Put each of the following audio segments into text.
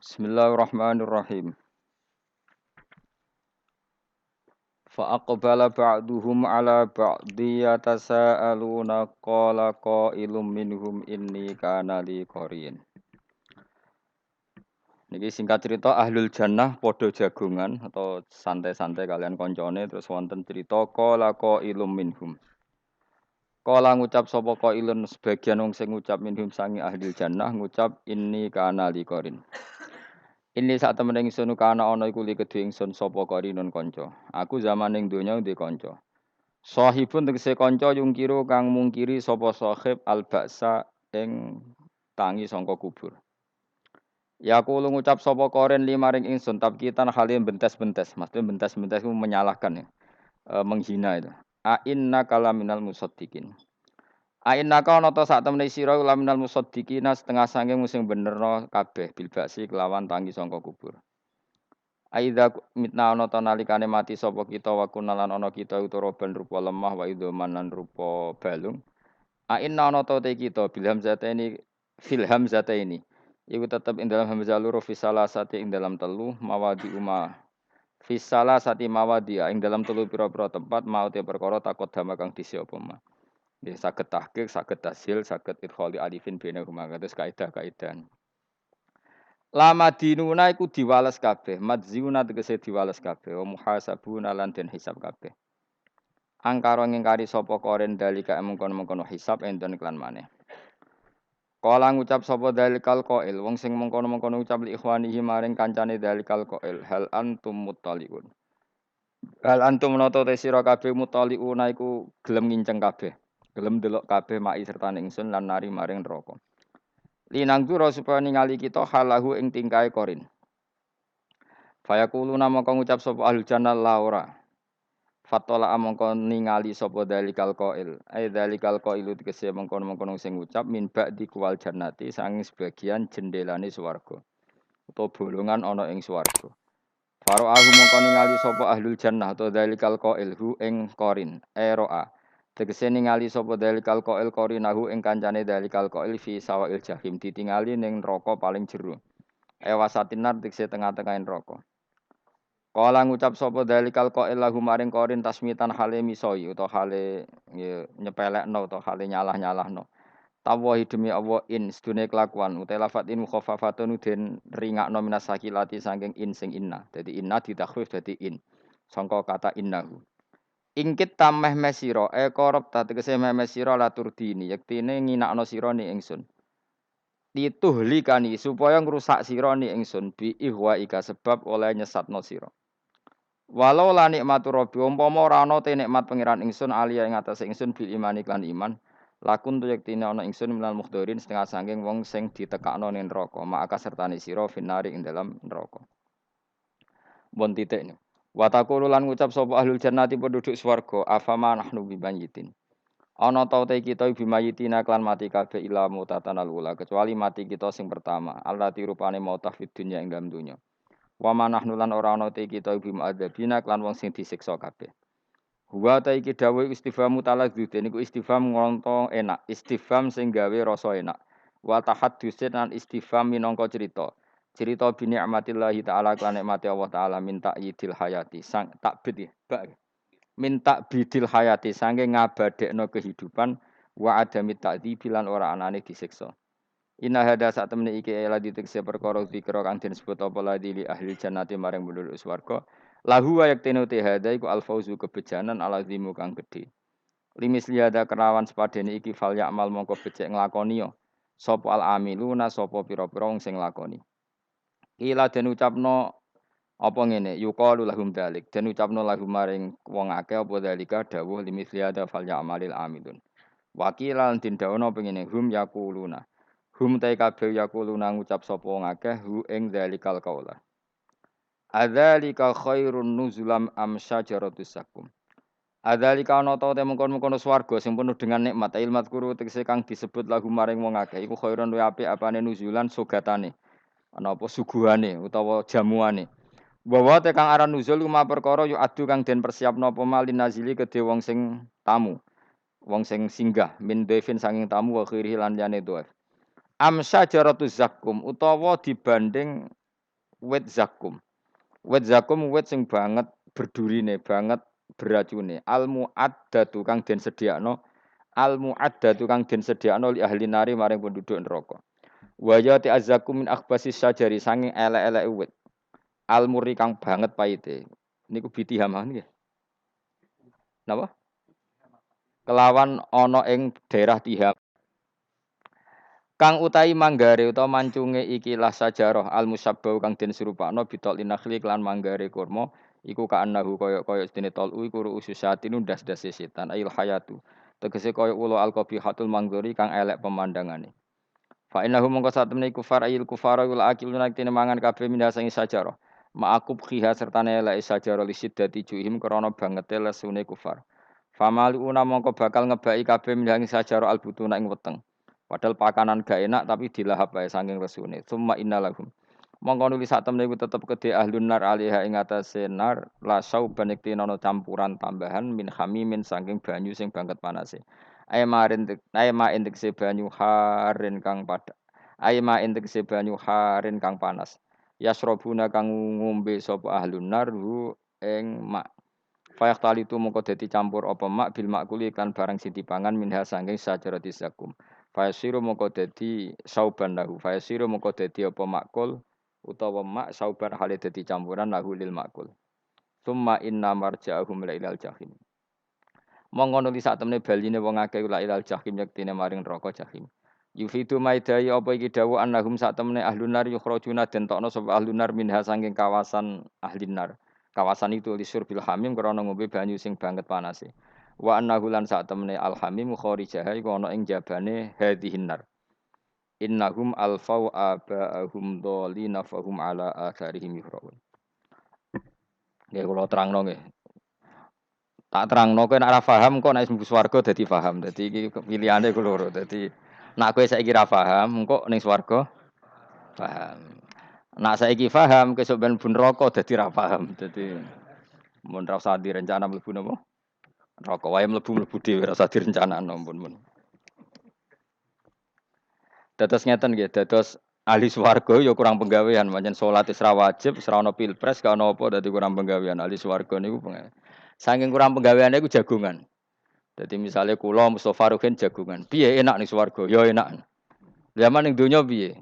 Bismillahirrahmanirrahim. Fa aqbala ba'duhum ala ba'di yatasaaluna qala qailum minhum inni kana li qarin. Niki singkat cerita ahlul jannah padha jagungan atau santai-santai kalian koncone terus wonten cerita qala qailum minhum. Qala ngucap sapa qailun sebagian wong sing ngucap minhum sangi ahlul jannah ngucap inni kana li qarin. Ini saat temen ingsun kana ana iku li kedhe ingsun sapa qarinun kanca. Aku zaman ning donya ndek kanca. Sahibun tegese kanca yungkiru kang mungkiri sapa sahib al-baksa ing tangi sangka kubur. Ya aku lu ngucap sapa koren limaring ingsun tabkitan halim bentes-bentes. Maksudnya bentes-bentes itu menyalahkan ya, menghina itu. A inna kalaminal musaddiqin. A inna ka ana ta sak temene sira laminal musaddiqina setengah sange sing benerno kabeh bil baksi kelawan tangi sangka kubur. Aidza mitna ana ta nalikane mati sapa kita wa kunalan ana kita utaraban rupa lemah wa idzaman lan rupa balung. A inna ana ta te kita bil hamzataini fil hamzataini. Iku tetep ing dalam hamzah loro fi salasati ing dalam telu mawadi umma. Fi salasati mawadi ing dalam telu pira-pira tempat mau te perkara takut dama kang disi apa ma. Nggih saged tahqiq, saged tasil, saged idkhali alifin bainahuma kados kaidah-kaidah. Lama dinuna iku diwales kabeh, madziuna tegese diwales kabeh, wa muhasabuna lan den hisab kabeh. Angkara ngingkari sapa koren dalika mengkon-mengkon hisab enten klan maneh. Kala ngucap sapa dalikal qail, wong sing mengkon-mengkon ucap li ikhwanihi maring kancane dalikal qail, hal antum muttaliun. Hal antum nata te sira kabeh muttaliuna iku gelem nginceng kabeh. Gelem delok kabeh mai serta ingsun lan nari maring neraka. Linang dura supaya ningali kita halahu ing tingkae korin. Fayaquluna mongko ngucap sapa ahlul jannah la ora. Fatola mongko ningali sapa dalikal qail. Ai dalikal qailu tegese mongkon-mongkon sing ngucap min ba'di kuwal jannati sanging sebagian jendelane swarga. Utawa bolongan ana ing swarga. Faro'ahu mongko ningali sapa ahlul jannah utawa dalikal qail hu ing qarin. Eroa. Tegese ningali sapa dalikal qail qarinahu ing kancane dalikal qail fi sawa'il jahim ditingali ning neraka paling jero. Ewasatinar tegese tengah-tengah neraka. Kala ngucap sapa dalikal qail lahu maring qarin tasmitan hale misoi utawa hale nyepelekno utawa hale nyalah-nyalahno. Tawahi demi Allah in sedune kelakuan utawa lafat in mukhaffafatun den ringakno minas sakilati saking in sing inna. Dadi inna ditakhfif dadi in. Sangka kata innahu. Ingkit tameh mesira korop tegese meh mesira laturdini yektine nginakno sira ni ingsun. Dituhlikani supaya ngrusak sira ni ingsun bi ihwa ika sebab oleh nyesatno sira. Walau la nikmatu rabbi umpama ora ana te nikmat pangeran ingsun alia ing atase ingsun bil imani lan iman lakun tu yektine ana ingsun minal mukhdirin setengah saking wong sing ditekakno ning neraka maka sertane sira finari ing dalam neraka. Bon titik ni. Wa taqulu lan ngucap sapa ahlul jannati penduduk swarga afama nahnu bimayitin. Ana ta te kita bimayitina klan mati kabeh ila mutatanal ula kecuali mati kita sing pertama allati rupane mautah fid dunya ing dalam dunya. Wa manahnu lan ora ana te kita ibu ma'adzabina klan wong sing disiksa kabeh. Wa ta iki dawuh istifham taladzud niku istifham ngonto enak, istifham sing gawe rasa enak. Wa tahaddusin lan istifham minangka cerita. Cerita bi ni'matillahi taala kan nikmati Allah taala minta yidil hayati sang takbid ya, bak. Minta bidil hayati sange ngabadekno kehidupan wa adami ta'dzibi lan ora anane disiksa. Inna hada sak temene iki ela ditekse perkara zikra kang den sebut apa ladi li ahli jannati maring penduduk swarga. Lahu wa yaktinu te hada iku al fauzu kebejanan alazimu kang gedhe. Limis liada kerawan sepadene iki fal ya'mal mongko becik nglakoni yo. Sapa al amiluna sapa pira-pira wong sing nglakoni. Ila den ucapno apa ngene yuqalu lahum dalik den ucapno lahum maring wong akeh apa dalika dawuh limis liada fal ya'malil amilun. Wakilan den dawono pengene hum yaquluna. Hum ta kabeh yaquluna ngucap sapa wong akeh hu ing dzalikal qaula. Adzalika khairun nuzulam am syajaratus sakum. Adzalika ana ta te mengkon-mengkon swarga sing penuh dengan nikmat ilmat kuru tegese kang disebut lagu maring wong akeh iku khairun luwih apik apane nuzulan sugatane. Ana apa suguhane utawa jamuane. Bahwa te kang aran nuzul kuma perkara yu adu kang den persiapno apa malin nazili kedhe wong sing tamu. Wong sing singgah min devin sanging tamu wa khiri lan liyane doef. Amsa jaratu zakum utawa dibanding wit zakum. Wit zakum wit sing banget berdurine, banget beracune. Al muaddatu kang den sediakno, al muaddatu kang den sediakno li ahli nari maring penduduk neraka. Wa ya ti azzakum min akhbasis sajari sanging elek-elek wit. Al muri kang banget paite. Niku bitihamah nggih. Napa? Kelawan ana ing daerah Tiham. Kang utai manggare utawa mancunge ikilah sajarah al musabbau kang den serupakno bitol inakhli kelan manggare kurma iku kaannahu kaya dene tolu iku ususatin ndas-ndas setan ail hayatu tegese kaya ulo al qabihatul manggori kang elek pemandangane fa innahu mongko satemene kufar ail kufara wal akiluna tene mangan kabeh minasa ing sajarah ma'akub khiha sertane elek sajarah lisiddati juhim krana bangete lesune kufar famaluuna mongko bakal ngebaki kabeh minang sajarah al butuna ing weteng. Padahal pakanan gak enak tapi dilahap wae saking resune. Summa innalahum. Mongko nuli sak temne iku tetep kedhe ahlun nar alaiha ing atase nar la sauban iktinono campuran tambahan min hamimin saking banyu sing banget panase. Aema entek se banyu harin kang pada. Aema entek se banyu harin kang panas. Yasrobuna kang ngombe sapa ahlun nar hu ing mak. Fayak tali tu mongko dadi campur apa mak bil makuli kan barang sing dipangan minha saking sajarati zakum. Fayasiru mongko dadi sauban lahu. Fayasiru mongko dadi apa makul utawa mak sauban hale dadi campuran lahu lil makul. Summa inna marja'ahum la ilal jahim. Mongko nuli sak temene baline wong akeh la ilal jahim yektine maring neraka jahim. Yufidu maidai apa iki dawuh annahum sak temene ahlun nar yukhrajuna den tokno sapa ahlun nar minha saking kawasan ahlin nar. Kawasan itu lisur bil hamim krana ngombe banyu sing banget panase. Wa annahu lan sak temene al hamim kharijaha iku ana ing jabane hadhihin nar. Innahum alfau aba'ahum dhalina fahum ala atharihim yuhraun. Nggih kula terangno nggih. Tak terangno kowe nek ora paham kok nek mlebu swarga dadi paham. Dadi iki pilihane ku loro. Dadi nek kowe saiki ra paham engko ning swarga paham. Nek saiki paham kesuk ben mlebu neraka dadi ra paham. Dadi mun ra usah direncana mlebu napa? Neraka wae mlebu dhewe ora usah direncanakno ampun. Dados ngeten nggih, dados ahli swarga ya kurang penggawean, pancen salat wis ra wajib, wis ra ono pilpres, gak ono apa dadi kurang penggawean. Ahli swarga niku saking kurang penggaweane iku jagongan. Dadi misale kula Mustofa Ruhin jagongan. Piye enak ning swarga? Ya enak. Zaman ning donya piye?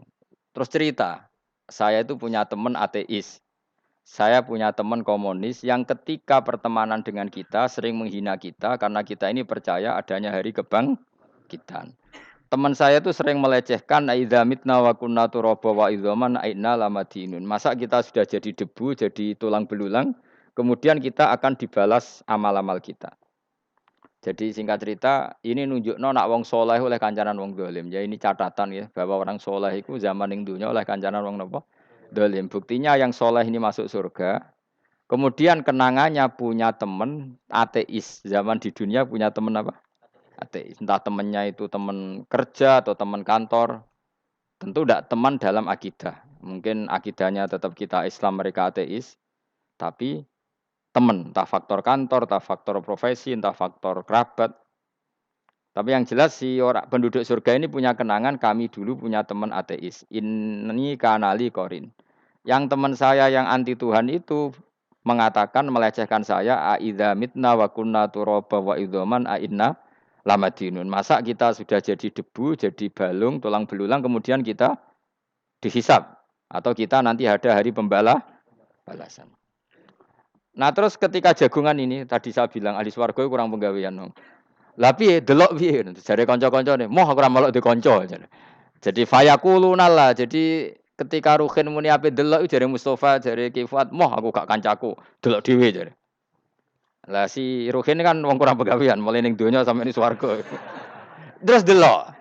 Terus cerita, saya itu punya teman ateis. Saya punya teman komunis yang ketika pertemanan dengan kita sering menghina kita karena kita ini percaya adanya hari kebangkitan. Teman saya itu sering melecehkan aidza mitna wa kunna turaba wa idzaman aina lamadinun. Masa kita sudah jadi debu, jadi tulang belulang, kemudian kita akan dibalas amal-amal kita. Jadi singkat cerita, ini nunjukno nak wong soleh oleh kancanan wong dolim. Ya ini catatan ya bahwa orang soleh itu zaman ning dunya oleh kancanan wong napa? Dolim. Buktinya yang soleh ini masuk surga. Kemudian kenangannya punya teman ateis. Zaman di dunia punya teman apa? Ateis. Entah temannya itu teman kerja atau teman kantor. Tentu tidak teman dalam akidah. Mungkin akidahnya tetap kita Islam, mereka ateis. Tapi teman, entah faktor kantor, entah faktor profesi, entah faktor kerabat. Tapi yang jelas si orang penduduk surga ini punya kenangan, kami dulu punya teman ateis. Ini kanali korin. Yang teman saya yang anti Tuhan itu mengatakan, melecehkan saya, aidza mitna wa kunna turaba wa idzaman ainna lamadinun. Masa kita sudah jadi debu, jadi balung, tulang belulang, kemudian kita dihisab. Atau kita nanti ada hari balasan. Nah terus ketika jagungan ini, tadi saya bilang, ahli swarga kurang penggawean. Lah piye delok piye jare kanca-kancane moh aku ora melok di kanca jadi fayakuluna lah jadi ketika Ruhin muni ape delok jare Mustofa jare Kifat moh aku gak kancaku delok dhewe jare lah si Ruhin kan wong kurang pegawean mulai ning donya sampe ning swarga terus delok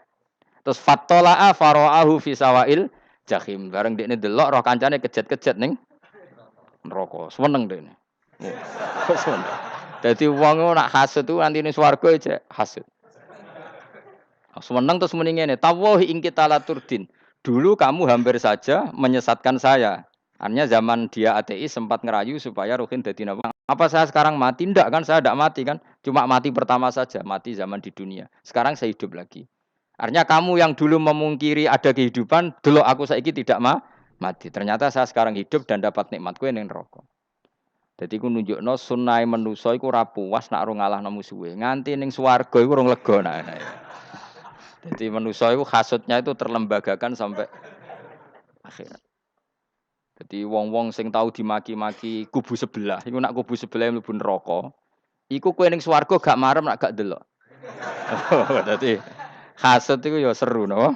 terus fattala'a fara'ahu fi sawail jahim bareng dekne delok roh kancane kejet-kejet ning neraka seneng dekne seneng. Jadi wong nak hasud tu nanti ning swarga aja hasud. Semeneng terus muni ngene, tawahi ing kita laturdin. Dulu kamu hampir saja menyesatkan saya. Artinya zaman dia ateis sempat ngerayu supaya Ruhin dadi napa? Apa saya sekarang mati? Ndak kan saya ndak mati kan. Cuma mati pertama saja, mati zaman di dunia. Sekarang saya hidup lagi. Artinya kamu yang dulu memungkiri ada kehidupan, delok aku saiki tidak mati. Ternyata saya sekarang hidup dan dapat nikmat kuwi ning neraka. Dadi ku nunjukno sunnahe manusa iku ora puas nak ora ngalahno musuhe. Nganti ning swarga iku urung lega nak. Jadi manusia itu hasutnya itu terlembagakan sampai akhirat. Jadi wong-wong sing tahu dimaki-maki kubu sebelah, iku nak kubu sebelah mlebu neraka, iku kowe ning swarga gak marem nak gak delok. Dadi hasut iku ya seru no.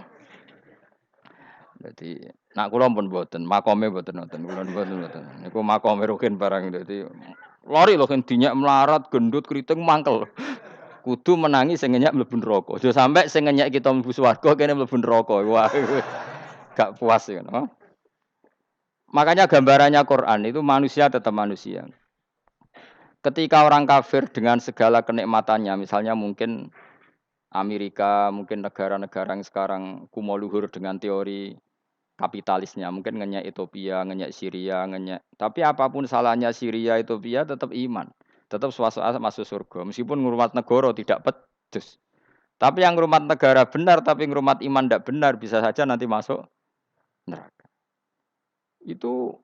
Dadi nak kula pun mboten, makome mboten nonton, kula mboten. Niku makome rukin barang dadi lari lho kan dinyak melarat, gendut, kriting mangkel. Kudu menangi sing ngenyek mlebu neraka. Aja sampe sing ngenyek kita mlebu swarga kene mlebu neraka. Wah, gak puas ya, no? Makanya gambarannya Quran itu manusia tetap manusia. Ketika orang kafir dengan segala kenikmatannya, misalnya mungkin Amerika, mungkin negara-negara yang sekarang kumo luhur dengan teori kapitalisnya, mungkin ngenyek Ethiopia, ngenyek Syria, ngenyek. Tapi apapun salahnya Syria, Ethiopia tetap iman, tetap suasana masuk surga. Meskipun ngurmat negara tidak pedes. Tapi yang ngurmat negara benar, tapi ngurmat iman tidak benar, bisa saja nanti masuk neraka. Itu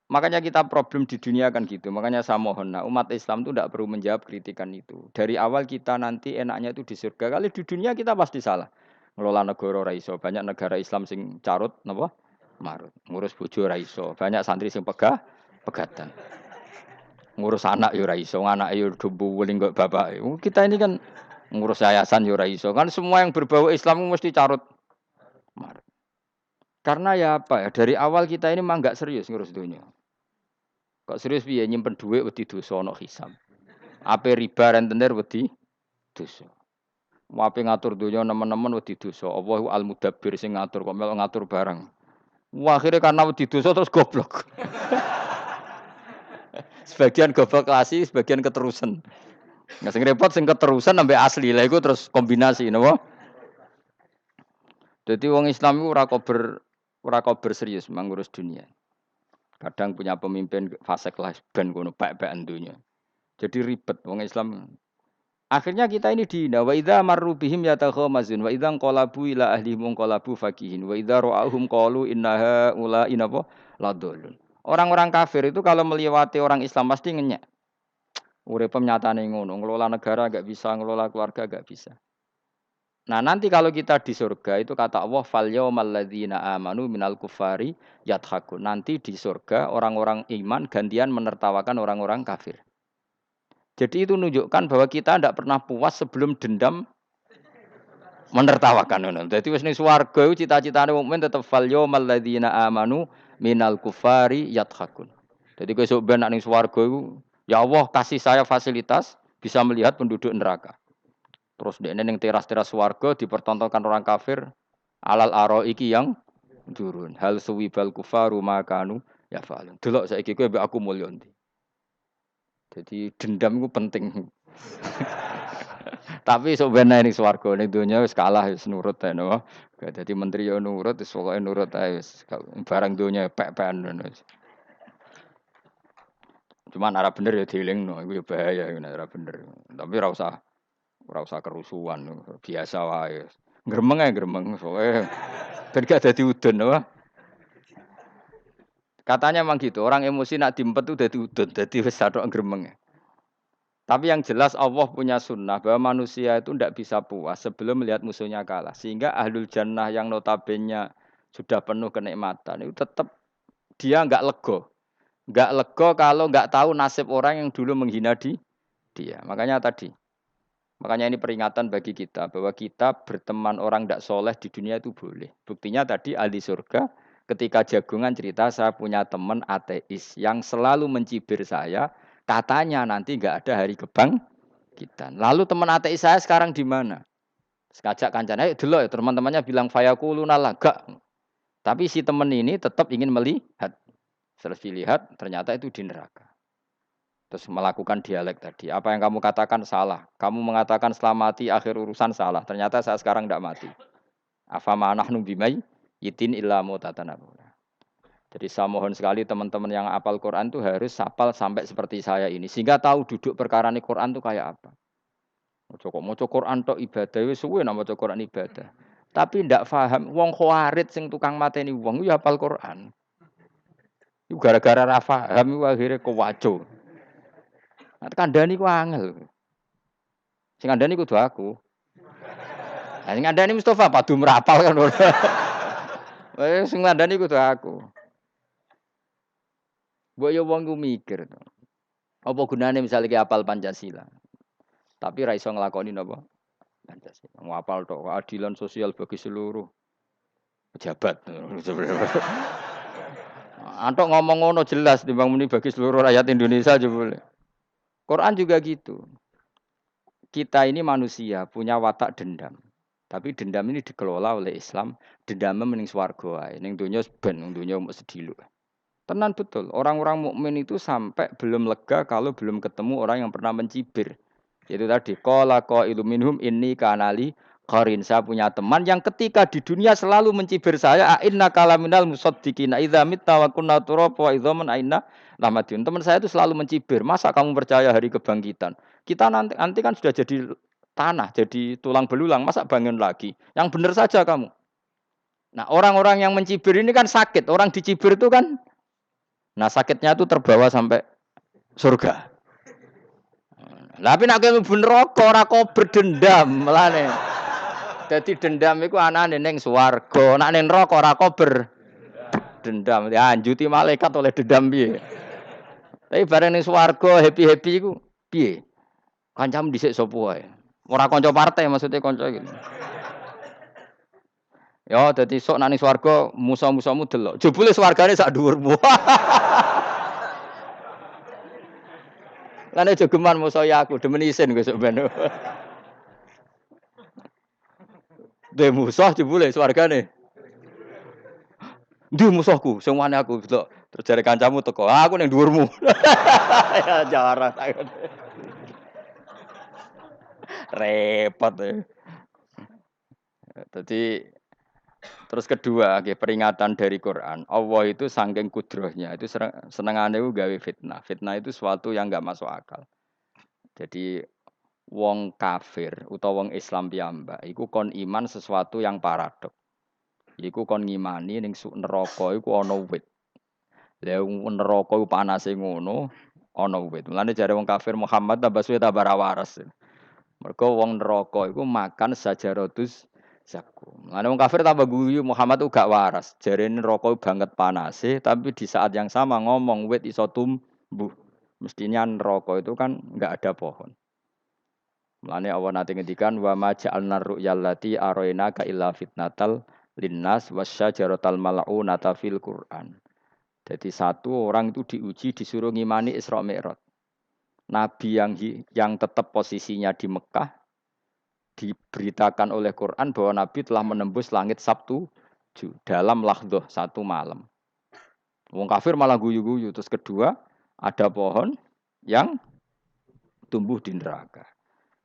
makanya kita problem di dunia kan gitu. Makanya saya mohon, nah, umat Islam itu tidak perlu menjawab kritikan itu. Dari awal kita nanti enaknya itu di surga. Kali di dunia kita pasti salah. Ngelola negara raiso. Banyak negara Islam sing carut, napa? Marut. Ngurus bojo raiso. Banyak santri sing pegatan. Ngurus anak yo raiso, anak yo dumbu weling kok bapak. Kita ini kan ngurus yayasan yo raiso. Kan semua yang berbau Islam mesti carut marut. Karena ya apa ya, dari awal kita ini mah enggak serius ngurus dunia. Kok serius piye nyimpen dhuwit wedi dosa ana hisab. Ape riba rentenir wedi dosa. Ape ngatur donya nemen-nemen wedi dosa. Allahu al-mudabbir sing ngatur kok melok ngatur barang. Wah, akhirnya karena wedi dosa terus goblok. Sebagian goblok klasik, sebagian keterusan. Nggak sing repot sing keterusan sampai asli lah iku terus kombinasi napa? Jadi wong Islam iku ora kober serius mengurus dunia. Kadang punya pemimpin fasik lah ben ngono pek-pekan dunia. Jadi ribet wong Islam. Akhirnya kita ini dihina wa idza marru bihim yatakhamazun wa idza qalabu ila ahlihim qalabu fakihin wa idza ra'ahum qalu innaha ula inapa ladallun. Orang-orang kafir itu kalau melewati orang Islam pasti ngenyek. Urip nyatane ngono, ngelola negara enggak bisa, ngelola keluarga enggak bisa. Nah, nanti kalau kita di surga itu kata Allah fal yaumal ladzina amanu minal kufari yadhakun. Nanti di surga orang-orang iman gantian menertawakan orang-orang kafir. Jadi itu menunjukkan bahwa kita tidak pernah puas sebelum dendam menertawakan. Jadi wis ning swarga iku cita-citane mukmin tetep fal yaumal ladzina amanu minal kufari yadhakun. Jadi kowe sok ben ning swarga iku ya Allah kasih saya fasilitas bisa melihat penduduk neraka. Terus dekne ning teras-teras swarga dipertontonkan orang kafir alal araiki yang durun. Hal suwibal kufaru makanu ya fa'alun. Delok saiki kowe mbek aku mulya ndi. Jadi dendam itu penting. Tapi sok ben ning swarga ning donya wis kalah wis nurut ae no. Dadi menteri yo nurut wis pokoke nurut ae wis barang donya pek-pekan ngono. Cuman arah bener ya dielingno iku ya bahaya ora bener. Tapi ora usah kerusuhan, biasa wae. Gremeng ae gremeng soalnya ben gak dadi udun apa. Katanya memang gitu, orang emosi nak diempet tuh dadi udun, dadi wis satok gremeng. Tapi yang jelas Allah punya sunnah bahwa manusia itu tidak bisa puas sebelum melihat musuhnya kalah. Sehingga ahlul jannah yang notabene sudah penuh kenikmatan itu tetap dia enggak lego. Enggak lego kalau enggak tahu nasib orang yang dulu menghina dia. Makanya ini peringatan bagi kita bahwa kita berteman orang tidak soleh di dunia itu boleh. Buktinya tadi ahli surga ketika jagungan cerita saya punya teman ateis yang selalu mencibir saya. Katanya nanti nggak ada hari kebangkitan. Lalu teman ateis saya sekarang di mana? Sekajak kancana, ayo dulu ya teman-temannya bilang fayakuluna laga. Tapi si teman ini tetap ingin melihat. Setelah dilihat ternyata itu di neraka. Terus melakukan dialek tadi. Apa yang kamu katakan salah. Kamu mengatakan setelah mati akhir urusan salah. Ternyata saya sekarang tidak mati. Afama nahnu bimai yitin illa mutatana. Jadi saya mohon sekali teman-teman yang hafal Quran itu harus hafal sampai seperti saya ini. Sehingga tahu duduk perkara ini Quran itu kayak apa. Mau Quran tok ibadah, wis suwe nak maca Quran ibadah. Tapi ndak paham wong khawarit sing tukang mateni wong ya hafal Quran. Iku gara-gara ra paham iku akhire kewaco. Kandhani ku angel. Sing ngandani kudu aku. Lah sing ngandani Mustofa padu merapal kan. Sing ngandani kudu aku. Mbok yo wong ku mikir to. Apa gunane misalnya ki apal Pancasila, tapi ra iso nglakoni napa? Pancasila. Ngapal tok keadilan sosial bagi seluruh pejabat. Antok ngomong ngono jelas timbang muni bagi seluruh rakyat Indonesia jebule. Quran juga gitu. Kita ini manusia punya watak dendam. Tapi dendam ini dikelola oleh Islam. Dendamnya mending swarga ae. Ning donya ben, ning donya mok sediluk. Tenan betul. Orang-orang mukmin itu sampai belum lega kalau belum ketemu orang yang pernah mencibir. Itu tadi qala qailu minhum inni kanali qarin. Saya punya teman yang ketika di dunia selalu mencibir saya, inna kalaminal musaddiqina idza mitta wa kunna turaba wa idzaman aina lamadun. Teman saya itu selalu mencibir, masa kamu percaya hari kebangkitan? Kita nanti kan sudah jadi tanah, jadi tulang belulang, masa bangun lagi? Yang benar saja kamu. Nah, orang-orang yang mencibir ini kan sakit. Orang dicibir itu kan, nah sakitnya itu terbawa sampai surga. Tapi nak kowe mlebu neraka ora kok berdendam melane. Dadi dendam iku anane ning swarga, nak ning neraka ora kok berdendam. Dianjuti malaikat oleh dendam piye. Tapi bareng ning swarga happy-happy iku piye? Kancamu dhisik sapa wae. Ora kanca partai maksudnya kanca gitu. Ya dadi sok nak ning swarga musa-musamu delok. Jebule swargane sak dhuwurmu. Lan aja geman musa ya aku demen isin besok ben. De musuh jebule swargane. Ndi musuhku sing wani aku delok. Terus jare kancamu teko, aku ning dhuwurmu. Ya jarang. Repot ya. Jadi terus kedua, peringatan dari Quran. Allah itu saking kudrohnya, itu senengane ku gawe fitnah. Fitnah itu sesuatu yang enggak masuk akal. Jadi wong kafir utawa wong Islam piyambak iku kon iman sesuatu yang paradok. Iku kon ngimani ning neraka iku ana wit. Lah neraka iku panase ngono, ana wit. Mulane jare wong kafir Muhammad tambah suwe tambah ra waras. Mergo wong neraka iku makan sajaratus zakum. Mulane wong kafir tambah guyu Muhammad tuh gak waras. Jarene neraka banget panase, tapi di saat yang sama ngomong wit iso tumbuh. Mestinya neraka itu kan enggak ada pohon. Mulane Allah nate ngendikan wa ma ja'alna ru'yal lati araina ka illa fitnatal linnas wasyajaratal mal'unata fil Qur'an. Jadi satu orang itu diuji disuruh ngimani Isra Mi'raj. Nabi yang tetap posisinya di Mekah diberitakan oleh Quran bahwa Nabi telah menembus langit Sabtu dalam lahdoh satu malam. Wong kafir malah guyu-guyu. Terus kedua, ada pohon yang tumbuh di neraka.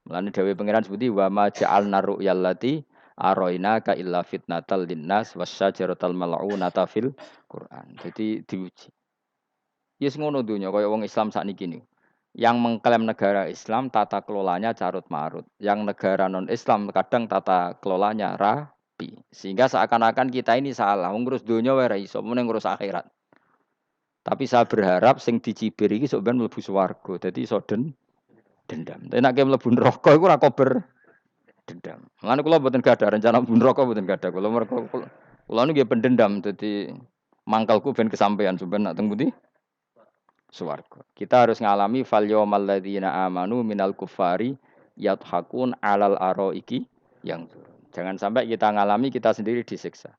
Mulane dawuh pangeran sebuti wa ma ja'alna ru'yal lati araina ka illa fitnatal linnas wasyajaratal mal'unata fil Quran. Jadi diuji. Yes ngono dunya kaya wong Islam sakniki niku. Yang mengklaim negara Islam tata kelolanya carut marut. Yang negara non Islam kadang tata kelolanya rapi. Sehingga seakan-akan kita ini salah. Ngurus dunia wae ra iso, mending ngurus akhirat. Tapi saya berharap sing dicibir iki sok ben mlebu swarga. Dadi iso dendam. Tapi nek mlebu neraka iku ora kober dendam. Mulane kula mboten gadah rencana mlebu neraka mboten gadah. Kula niku nggih pendendam dadi mangkalku ben kesampaian sampeyan nak teng pundi? Swarga. Kita harus ngalami fal yaumal ladzina amanu minal kufari yadhakun alal araiki yang jangan sampai kita ngalami kita sendiri disiksa.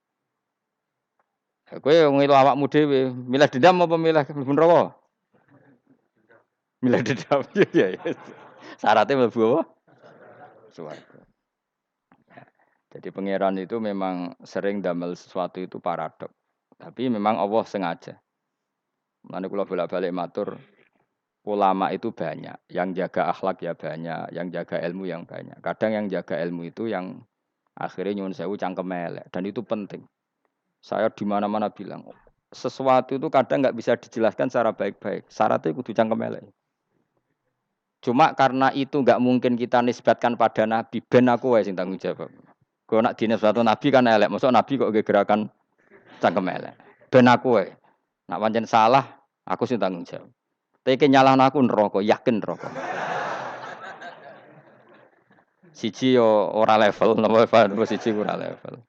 Kowe ngilu awakmu dhewe, milih dendam apa milih mlebu neraka? Milih dendam. Ya. Syaratnya mlebu apa? Swarga. Jadi pangeran itu memang sering damel sesuatu itu paradok. Tapi memang Allah sengaja. Mulane kula bolak-balik matur, ulama itu banyak, yang jaga akhlak ya banyak, yang jaga ilmu yang banyak. Kadang yang jaga ilmu itu yang akhirnya nyuwun sewu cangkem elek dan itu penting. Saya di mana-mana bilang, sesuatu itu kadang nggak bisa dijelaskan secara baik-baik. Syaratnya kudu cangkem elek. Cuma karena itu nggak mungkin kita nisbatkan pada nabi, ben aku wae sing tanggung jawab. Kalau nak dinisbatkan nabi kan elek, maksud nabi kok gerakan cangkem elek. Ben aku wae. Nak pancen salah, aku sing tanggung jawab. Tapi nyalahno aku neraka, yakin neraka. Siji yo ora level, napa siji ora level.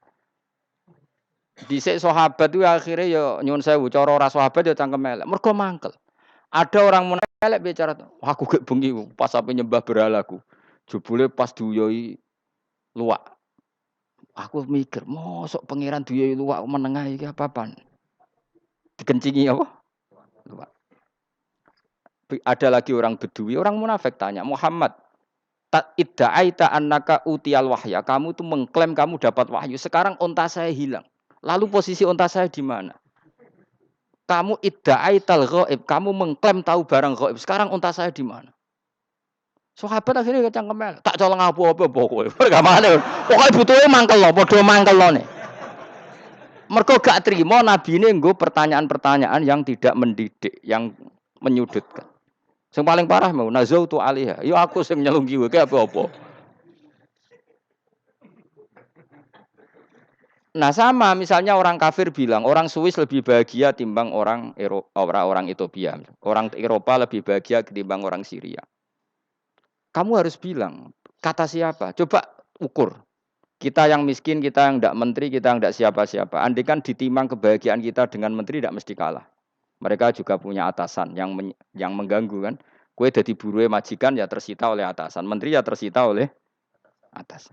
Dhisik sahabat itu akhirnya yo nyuwun sewu cara ora sahabat yo cangkem elek. Mergo mangkel. Ada orang munafik bicara, aku gek bengi pas sampe nyembah berhalaku. Jebule pas duyoi luwak. Aku mikir, mosok pangeran duyoi luwak menengah iki apa-apaan? Dikencingi apa? Luwak. Ada lagi orang Bedui, orang munafik tanya, Muhammad, idda'aita annaka utiyal wahya. Kamu tuh mengklaim kamu dapat wahyu. Sekarang unta saya hilang. Lalu posisi unta saya di mana? Kamu idda'aital ghaib. Kamu mengklaim tahu barang ghaib. Sekarang unta saya di mana? Sahabat akhirnya kecangkem tak colong apa-apa pokoknya. Pergamane. Pokoknya butuhnya mangkel lo, padha mangkel lo nih. Mergo gak trimo nabi ini nggo pertanyaan-pertanyaan yang tidak mendidik, yang menyudutkan. Yang paling parah mau nazautu alaiha. Yo aku sing nyelunggi kowe apa-apa. Nah sama misalnya orang kafir bilang orang Swiss lebih bahagia timbang orang orang Ethiopia. Orang Eropa lebih bahagia ketimbang orang Syria. Kamu harus bilang, kata siapa? Coba ukur. Kita yang miskin, kita yang tidak menteri, kita yang tidak siapa-siapa. Andai kan ditimang kebahagiaan kita dengan menteri tidak mesti kalah. Mereka juga punya atasan yang mengganggu kan. Kue jadi buruh majikan ya tersita oleh atasan. Menteri ya tersita oleh atasan.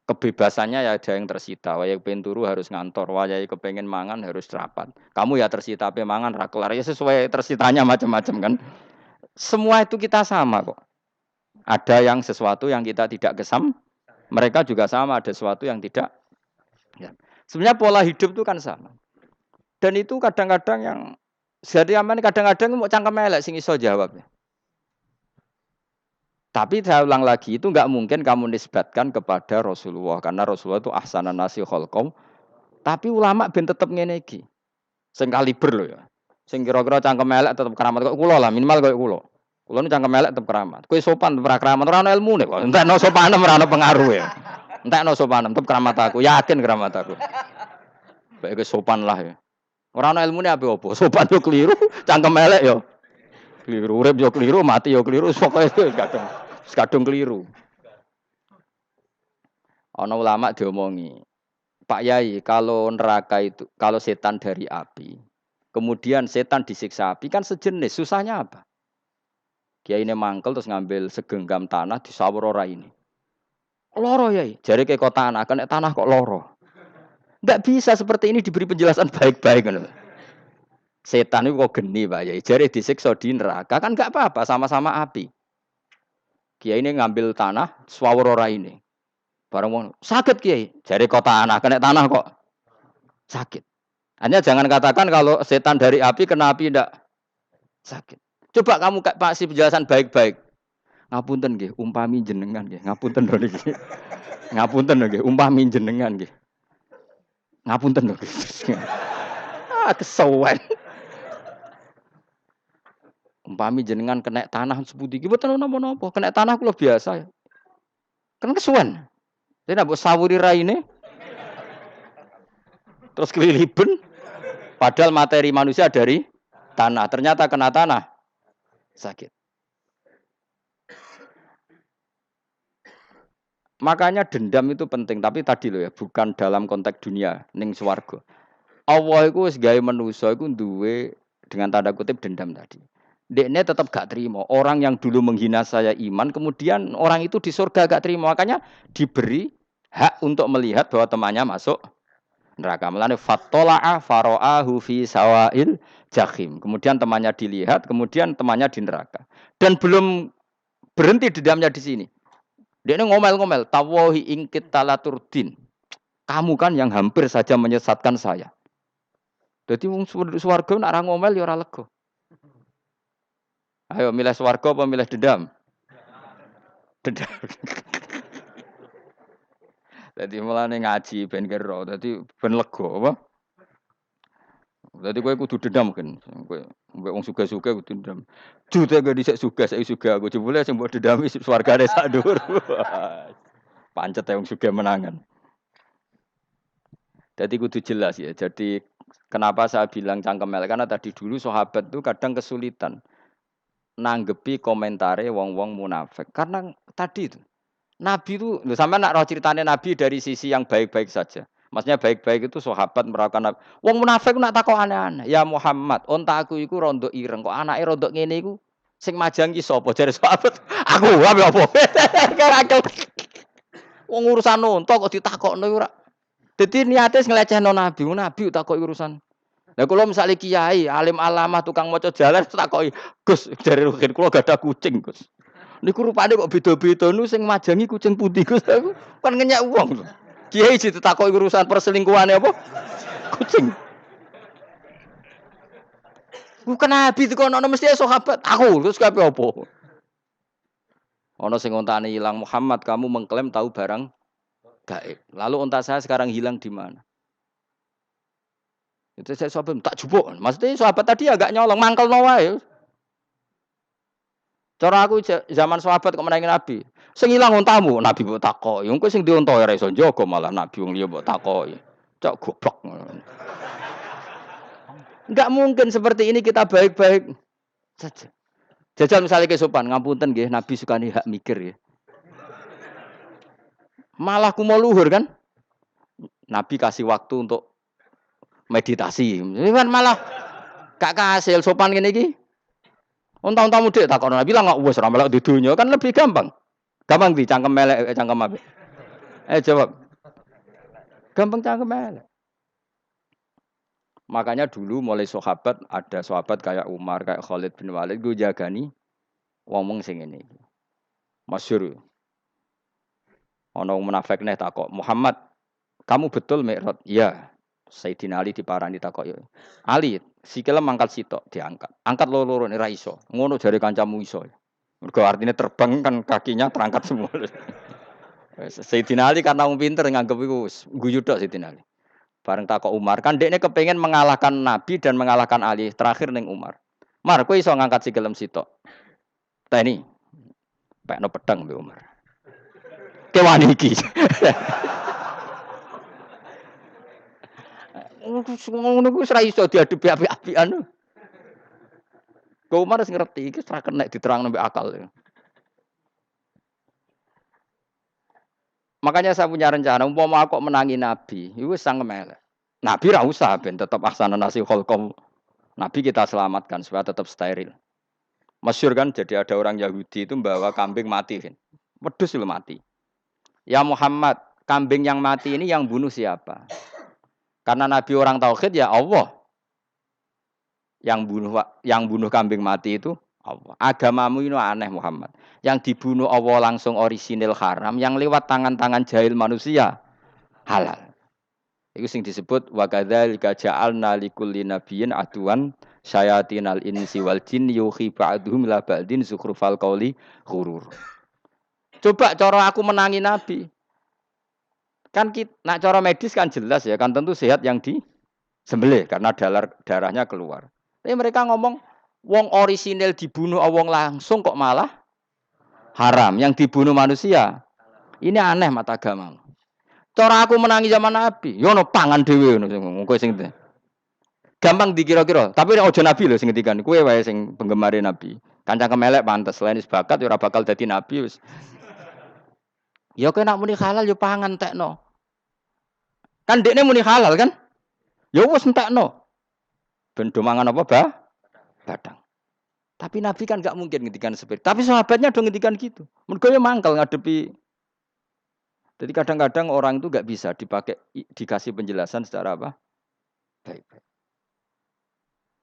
Kebebasannya ya ada yang tersita. Wayai pengen turu harus ngantor. Wayai kepengen mangan harus rapat. Kamu ya tersita pe mangan rakelar. Ya sesuai tersitanya macam-macam kan. Semua itu kita sama kok. Ada yang sesuatu yang kita tidak kesam, mereka juga sama ada sesuatu yang tidak. Ya. Sebenarnya pola hidup itu kan sama. Dan itu kadang-kadang yang jadi aman kadang-kadang mau cangkem elek sing iso jawab. Tapi saya ulang lagi itu enggak mungkin kamu nisbatkan kepada Rasulullah karena Rasulullah itu ahsanan nasi khalqam. Tapi ulama ben tetep ngene iki. Sing kaliber lho ya. Sing kira-kira cangkem elek tetep keramat kok kula lah minimal koyo kula. Kulo nu cangkem elek tetep keramat. Kowe sopan tetep keramat, ora ono ilmune kok. Entekno sopanem ora ono pengaruh ya. Entekno sopanem tetep keramat aku, yakin keramat aku. Baik kowe sopan lah ya. Ora ono ilmune apa-apa. Sopan yo keliru, cangkem elek yo keliru, urip yo keliru, mati yo keliru, pokoke kadung keliru. Ana ulama diomongi, Pak Yai, kalau neraka itu, kalau setan dari api, kemudian setan disiksa api kan sejenis, susahnya apa? Kiai ini mangkel terus ngambil segenggam tanah di sawur ora ini. Loro ya, jari kayak kok tanah, kena tanah kok loro. Enggak bisa seperti ini diberi penjelasan baik-baik kan. Setan itu kok geni Pak Yai, jari disiksa di neraka kan enggak apa-apa, sama-sama api. Kiai ini ngambil tanah sawur ora ini. Barang mau sakit Kiai, jari kok tanah, kena tanah kok sakit. Hanya jangan katakan kalau setan dari api kena api enggak sakit. Coba kamu kasih penjelasan baik-baik. Ngapunten nggih, umpami jenengan nggih. Ngapunten lho niki. Ngapunten lho nggih, umpami jenengan nggih. Ngapunten lho. Kesuwen. Umpami jenengan kena tanah sepundi iki mboten napa-napa. Kena tanah kula biasa ya. Kan kesuwen. Dene mbok sawuri raine. Terus keliliben. Padahal materi manusia dari tanah. Ternyata kena tanah sakit. Makanya dendam itu penting, tapi tadi loh ya, bukan dalam konteks dunia ning swarga. Allah iku wis gawe manusa iku duwe dengan tanda kutip dendam tadi. Dekne tetap gak terima. Orang yang dulu menghina saya iman, kemudian orang itu di surga gak terima. Makanya diberi hak untuk melihat bahwa temannya masuk neraka. Melane fattola'a fara'ahu fi sawail jahim. Kemudian temannya dilihat, kemudian temannya di neraka. Dan belum berhenti dendamnya di sini. Dia ngomel-ngomel, tawahi ingkit talaturdin. Kamu kan yang hampir saja menyesatkan saya. Jadi wong swarga nak ra ngomel ya ora lega. Ayo milih swarga apa milih dendam? Dendam. Jadi mulane ngaji ben kero, dadi ben lega apa? Dadi kowe kudu dendam kan. Kowe mbek wong sugih-sugih kudu dendam. Jute gak dhisik sugih, saiki sugih aku jebule sing mbok dendami swargane sak dhuwur. Pancet wong sugih menangan. Jadi kudu jelas ya. Jadi Kenapa saya bilang cangkem elek? Karena tadi dulu sahabat itu kadang kesulitan nanggepi komentare wong-wong munafik. Karena tadi itu Nabi itu, lho sampean nak roh ceritane Nabi dari sisi yang baik-baik saja. Maksudnya baik-baik itu sahabat merawakan Nabi. Wong munafik nak takok aneh-aneh. Ya Muhammad, onta aku iku rondo ireng kok anake rondo ngene iku sing majang ki sapa jare sahabat. Aku apa? Kerakel. Wong urusan onta kok ditakokno ora. Dadi niate nglecehno Nabi, Nabi takoki urusan. Lah kula misale kiai, alim alamah, tukang maca jalan takoki, "Gus, jare rugen kula gadah kucing, Gus." Niku rupane kok beda-beda nu sing majangi kucing putih Gus aku kan ngenyek wong lho. Kiai ditakoki urusan perselingkuhane apa? Kucing. Bukan nabi dikono mesti sahabat. Aku terus kabeh apa? Ana sing ontane ilang Muhammad kamu mengklaim tahu barang gaib. Lalu onta saya sekarang hilang di mana? Itu saya sahabat tak jupuk. Maksudnya sahabat tadi agak nyolong mangkel wae. Cara aku zaman sahabat kok menangi Nabi. Sing ilang untamu, Nabi mbok takoki. Wong kowe sing diunta ora iso njaga malah Nabi wong liya mbok takoki. Cok goblok. Enggak mungkin seperti ini kita baik-baik saja. Jajal misalnya kesopan, ngapunten nggih, Nabi sukani hak mikir ya. Malah ku mau luhur kan? Nabi kasih waktu untuk meditasi. Ini kan malah gak kasil sopan ngene iki. Unta-unta mudik takon Nabi lah enggak wis ora melok di dunya kan lebih gampang. Gampang di cangkem melek cangkem apik. Jawab. Gampang cangkem melek. Makanya dulu mulai sahabat ada sahabat kayak Umar, kayak Khalid bin Walid gue jagani ngomong sing ngene iki. Masyhur. Ana wong munafik neh takok, "Muhammad, kamu betul Mi'raj?" "Iya." Sayyidina Ali diparani takok yo. "Ali, sikile mangkat sitok diangkat. Angkat loro-loro ora iso. Ngono jare kancamu iso." Mergo artinya terbang kan kakinya terangkat semua. Sayyidina Ali karena wong pinter nganggep iku guyu tok Sayyidina Ali. Bareng takok Umar, kan dekne kepengin mengalahkan Nabi dan mengalahkan Ali. Terakhir ning Umar. "Mar, kowe iso ngangkat sikilem sitok." "Teni." Pekno pedang mbek Umar. Kewan iki. Ngono ku ora iso diadepi apik-apikan. Kok Umar wis ngerti iki ora kena diterangno mbek akal. Makanya saya punya rencana, umpama aku menangi Nabi, itu sang melek. Nabi ra usah ben tetap ahsana nasi kholqom. Nabi kita selamatkan supaya tetap steril. Masyhur kan jadi ada orang Yahudi itu membawa kambing mati kan. Wedhus itu mati. Ya Muhammad, kambing yang mati ini yang bunuh siapa? Karena Nabi orang tauhid ya Allah. Yang bunuh kambing mati itu Allah. Agamamu ini aneh Muhammad. Yang dibunuh Allah langsung orisinil haram, yang lewat tangan-tangan jahil manusia halal. Itu sing disebut wa kadzalika ja'alna likulli nabiyyin aduwan syayatinal insi wal jin yuhi ba'dhum la ba'din zukhrufal qauli ghurur. Coba cara aku menangi Nabi. Kan nak cara medis kan jelas ya, kan tentu sehat yang disembelih karena darahnya keluar. Tapi mereka ngomong wong orisinil dibunuh wong langsung kok malah haram, yang dibunuh manusia. Ini aneh mata agama. Cara aku menangi zaman Nabi, yo ono pangan dhewe ngono kowe sing gampang dikira-kira, tapi ojo Nabi lho sing ngendikan, kowe wae sing penggemar Nabi. Kancang kemelek pantes, selain bakat yo ora bakal dadi nabi wis. Ya kowe nak muni halal yo pangan tekno. Kan dekne muni halal kan? Ya wis entekno. Ben do mangan apa, Badang. Tapi Nabi kan enggak mungkin ngendikan seperti. Tapi sahabatnya do ngendikan gitu. Mergo yo mangkel ngadepi. Jadi kadang-kadang orang itu enggak bisa dikasih penjelasan secara apa? Baik-baik.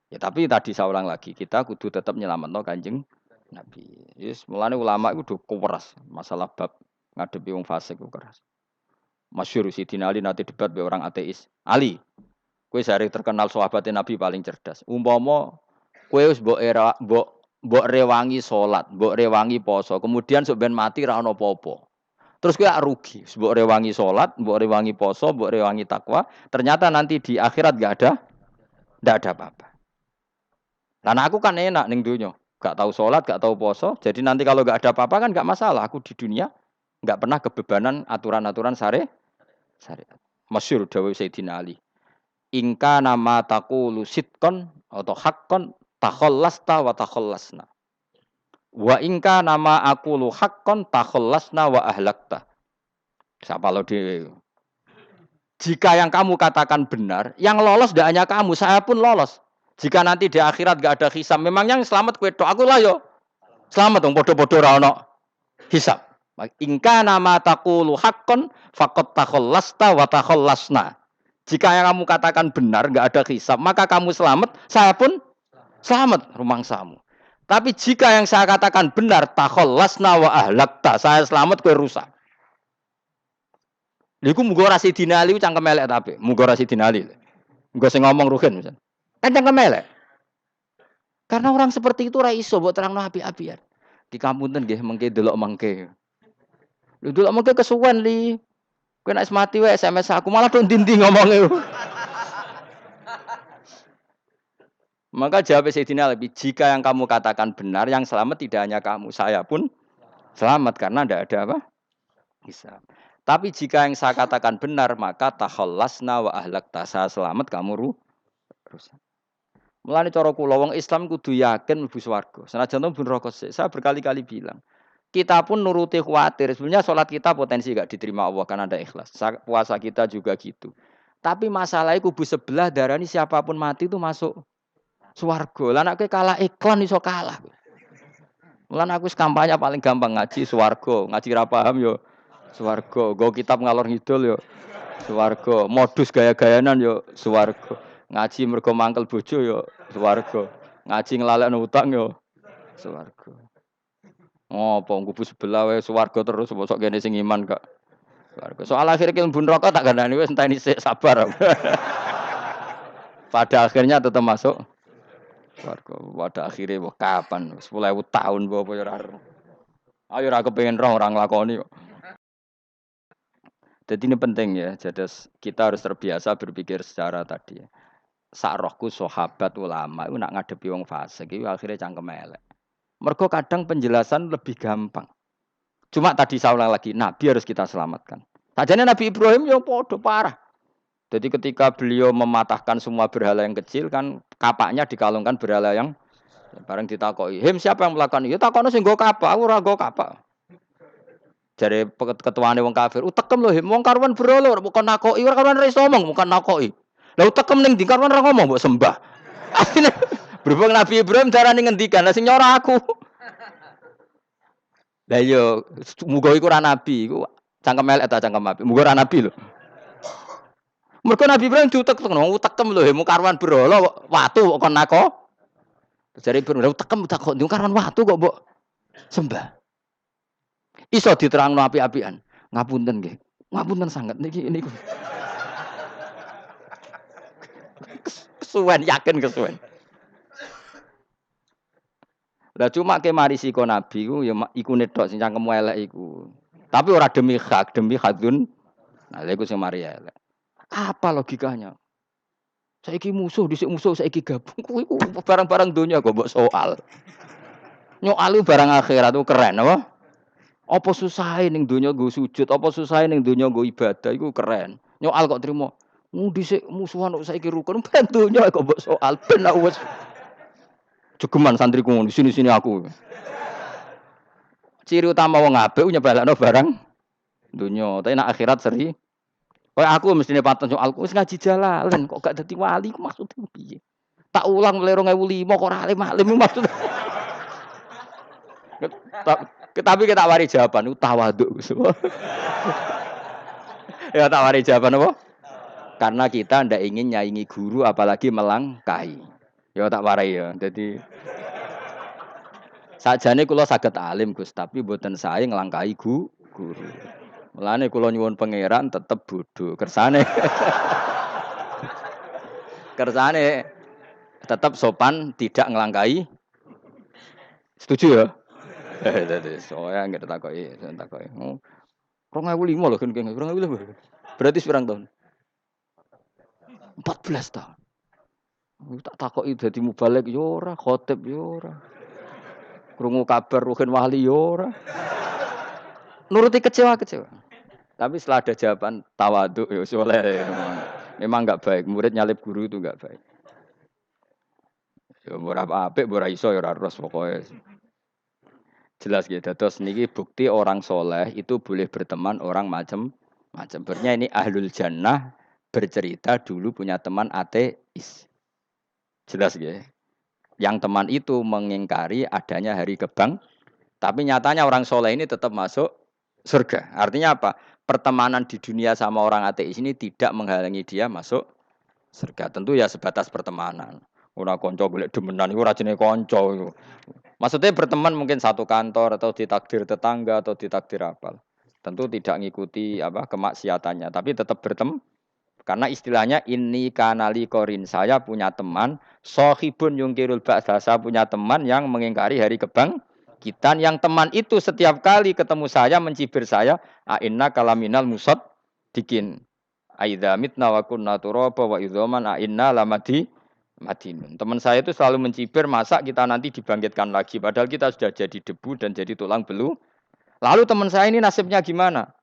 Ya tapi tadi saya ulang lagi, kita kudu tetap nyelametno Kanjeng Nabi. Yes, mulane ulama itu udah keras masalah bab ngadepi wong fasik itu keras. Masyhur Sidina Ali nanti debat be orang ateis. Ali, kowe sehari terkenal sahabatnya Nabi paling cerdas. Umpama kowe wis mbok rewangi salat, mbok rewangi poso, kemudian sok ben mati ra ono apa-apa. Terus kowe rugi, mbok rewangi salat, mbok rewangi poso, mbok rewangi takwa, ternyata nanti di akhirat ndak ada apa-apa. Lah aku kan enak ning donya, gak tahu salat, gak tahu poso, jadi nanti kalau gak ada apa-apa kan gak masalah. Aku di dunia gak pernah kebebanan aturan-aturan syariat. Masyhur dawuh Sayyidina Ali. Ingka nama taqulu sidqan atau haqqan takhallasta wa takhallasna. Wa ingka nama aqulu haqqan takhallasna wa ahlakta. Siapa lo di jika yang kamu katakan benar, yang lolos tidak hanya kamu, saya pun lolos. Jika nanti di akhirat gak ada hisab, memang yang selamat kue tok. Aku lah yo selamat dong, bodoh-bodoh ra ono hisab. Ingka nama taqulu haqqan faqad takhallasta wa takhallasna. Jika yang kamu katakan benar, gak ada hisab, maka kamu selamat, saya pun selamat rumangsamu. Tapi jika yang saya katakan benar, takhallasna wa ahlakta, saya selamat kue rusak. Liku muga ora sidina ali cangkem elek tapi. Muga ora sidina ali. Muga sing ngomong Ruhin misal. Kan cangkem elek. Karena orang seperti itu ora iso mbok terangno api-apian. Di kampunten nggih mengke delok mengke. Lho delok mengke kesuwen li. Kowe nek mati wae SMS aku malah do ndi-ndi ngomonge. Maka jawab Sayyidina Ali, jika yang kamu katakan benar, yang selamat tidak hanya kamu, saya pun selamat karena tidak ada apa? Hisab. Tapi jika yang saya katakan benar, maka takhallasna wa ahlakta, saya selamat, kamu rusak. Mulane cara kula wong Islam kudu yakin mlebu swarga. Senajan to pun rokok sik. Saya berkali-kali bilang, kita pun nuruti khawatir. Sebenarnya sholat kita potensi gak diterima Allah karena ada ikhlas. Puasa kita juga gitu. Tapi masalahnya kubu sebelah darani siapapun mati itu masuk swarga. Lah nek kalah iklan iso kalah. Mulane aku kampanye paling gampang ngaji swarga, ngaji ra paham yo swarga, go kitab ngalor ngidul yo swarga, modus gaya-gayanan yo swarga. Ngaji mergo mangkel bojo yo swarga. Ngaji nglalekno utang yo swarga. Ngopo kubu sebelah wae swarga terus bosok kene sing iman gak swarga. Soal akhir ki mlebu neraka tak gandani wis enteni sik sabar. Pada akhirnya tetap masuk swarga. Pada akhirnya kapan 10.000 tahun apa ya ora. Ayo ora kepengin roh ora nglakoni kok. Jadi ini penting ya, jadi kita harus terbiasa berpikir secara tadi ya. Sak rohku sahabat ulama itu nak ngadepi wong fasik itu akhirnya cangkem elek. Mergo kadang penjelasan lebih gampang. Cuma tadi saya ulang lagi, Nabi harus kita selamatkan. Sajane Nabi Ibrahim ya podo parah. Jadi ketika beliau mematahkan semua berhala yang kecil kan kapaknya dikalungkan berhala yang bareng ditakoki. Him siapa yang melakukan itu? Takono sing nggo kapak, aku ora nggo kapak. Jare ketuane wong kafir, utekem lho, wong karuan berhala, bukan nakoki, ora karuan iso ngomong, bukan nakoki. Lah utekem ning ndi karuan ora ngomong mbok sembah. Akhire berhubung Nabi Ibrahim darane ngendikan, lah sing nyora aku. Lah yo muga iku ora nabi, iku cangkem elek ta cangkem api. Muga ora nabi lho. Mergo Nabi Ibrahim diutek-utek, utekem lho, mu karuan berhala watu kok kon nako. Jare Ibrahim utekem tak kok karuan watu kok mbok sembah. Iso diterangno api-apian. Ngapunten nggih. Ngapunten sanget niki niku. Kesuwen yakin kesuwen. Lah cuma ke mari siko nabi ku ya iku netok sing cangkemmu elek iku. Tapi ora demi hak, demi hadun. Nah, lha iku sing mari elek. Apa logikanya? Saiki musuh dhisik musuh saiki gabung. Kuwi ku barang-barang donya kok mbok soal. Nyoal barang akhirat itu keren apa? Apa susahe ning donya nggo sujud, apa susahe ning donya nggo ibadah iku keren. Nyoal kok trimo. Dhisik musuhan kok saiki rukun ben donya kok mbok soal ben wis jegeman santriku ngono sini-sini aku. Ciri utama wong apik nyebalakno barang donya, tapi nek akhirat seri. Kayak aku mestine paten soalku wis ngaji jalalan kok gak dadi wali ku maksudnya piye? Tak ulang mulai 2005 kok ora alim-alim maksudnya. Tapi kita wari jawaban itu tawaduk. Ya tak wari jawaban apa? Karena kita ndak ingin nyaingi guru apalagi melangkahi. Ya tak warai ya. Jadi sajane kula saged alim Gus, tapi mboten sae nglangkahi guru. Mulane kula nyuwun pangeran tetep bodho. Kersane tetep sopan tidak nglangkahi. Setuju ya? Dadi soalnya enggak takoki, takoki. 2005 lho kan 2005. Berarti pirang tahun? 14 tahun. Tak takoki dadi mubalek yo ora, khotib yo ora. Krungu kabar Ruhin Wali yo ora. Nuruti kecewa. Tapi setelah ada jawaban tawaduk ya soleh. Memang enggak baik. Murid nyalip guru itu enggak baik. Ya ora apik, ora iso ya ora ros pokoke. Jelas gitu. Terus niki bukti orang soleh itu boleh berteman orang macam-macam. Berarti ini ahlul jannah bercerita dulu punya teman ateis. Jelas gitu. Yang teman itu mengingkari adanya hari kebang, tapi nyatanya orang soleh ini tetap masuk surga. Artinya apa? Pertemanan di dunia sama orang ateis ini tidak menghalangi dia masuk surga. Tentu ya sebatas pertemanan. Ora konco golek demenan iku ora jenenge konco. Maksudnya berteman mungkin satu kantor atau ditakdir tetangga atau ditakdir apa. Tentu tidak ngikuti apa kemaksiatannya, tapi tetap berteman karena istilahnya ini kanali korin. Saya punya teman, sohibun yungkirul ba'sa. Saya punya teman yang mengingkari hari kebangkitan. Yang teman itu setiap kali ketemu saya mencibir saya, inna kalaminal musad dikin. Aidza mitna wa kunna turaba wa idzaman inna lamadi madinun. Teman saya itu selalu mencibir masa kita nanti dibangkitkan lagi padahal kita sudah jadi debu dan jadi tulang belu. Lalu teman saya ini nasibnya gimana?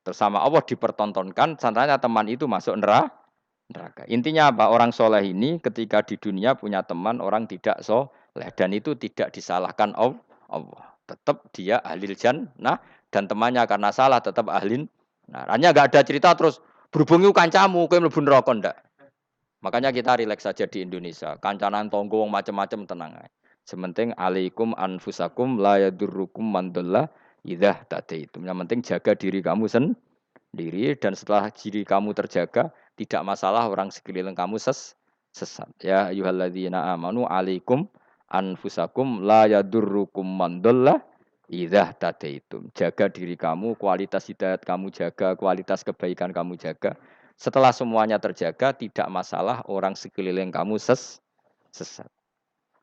Bersama Allah dipertontonkan, sananya teman itu masuk neraka. Intinya apa? Orang soleh ini ketika di dunia punya teman orang tidak soleh dan itu tidak disalahkan Allah. Tetap dia ahlil jannah dan temannya karena salah tetap ahlin. Nah, hanya nggak ada cerita terus berhubung itu kancamu, kowe mlebu neraka ndak. Makanya kita rileks saja di Indonesia. Kancanan tonggo macam-macam tenang aja. Sementing alaikum anfusakum la yadurrukum man dhalla idza tadaitum. Yang penting jaga diri kamu sendiri dan setelah diri kamu terjaga, tidak masalah orang sekeliling kamu sesat. Ya ayyuhalladzina amanu alaikum anfusakum la yadurrukum man dhalla idza tadaitum. Jaga diri kamu, kualitas hidayat kamu jaga, kualitas kebaikan kamu jaga. Setelah semuanya terjaga, tidak masalah orang sekeliling kamu sesat.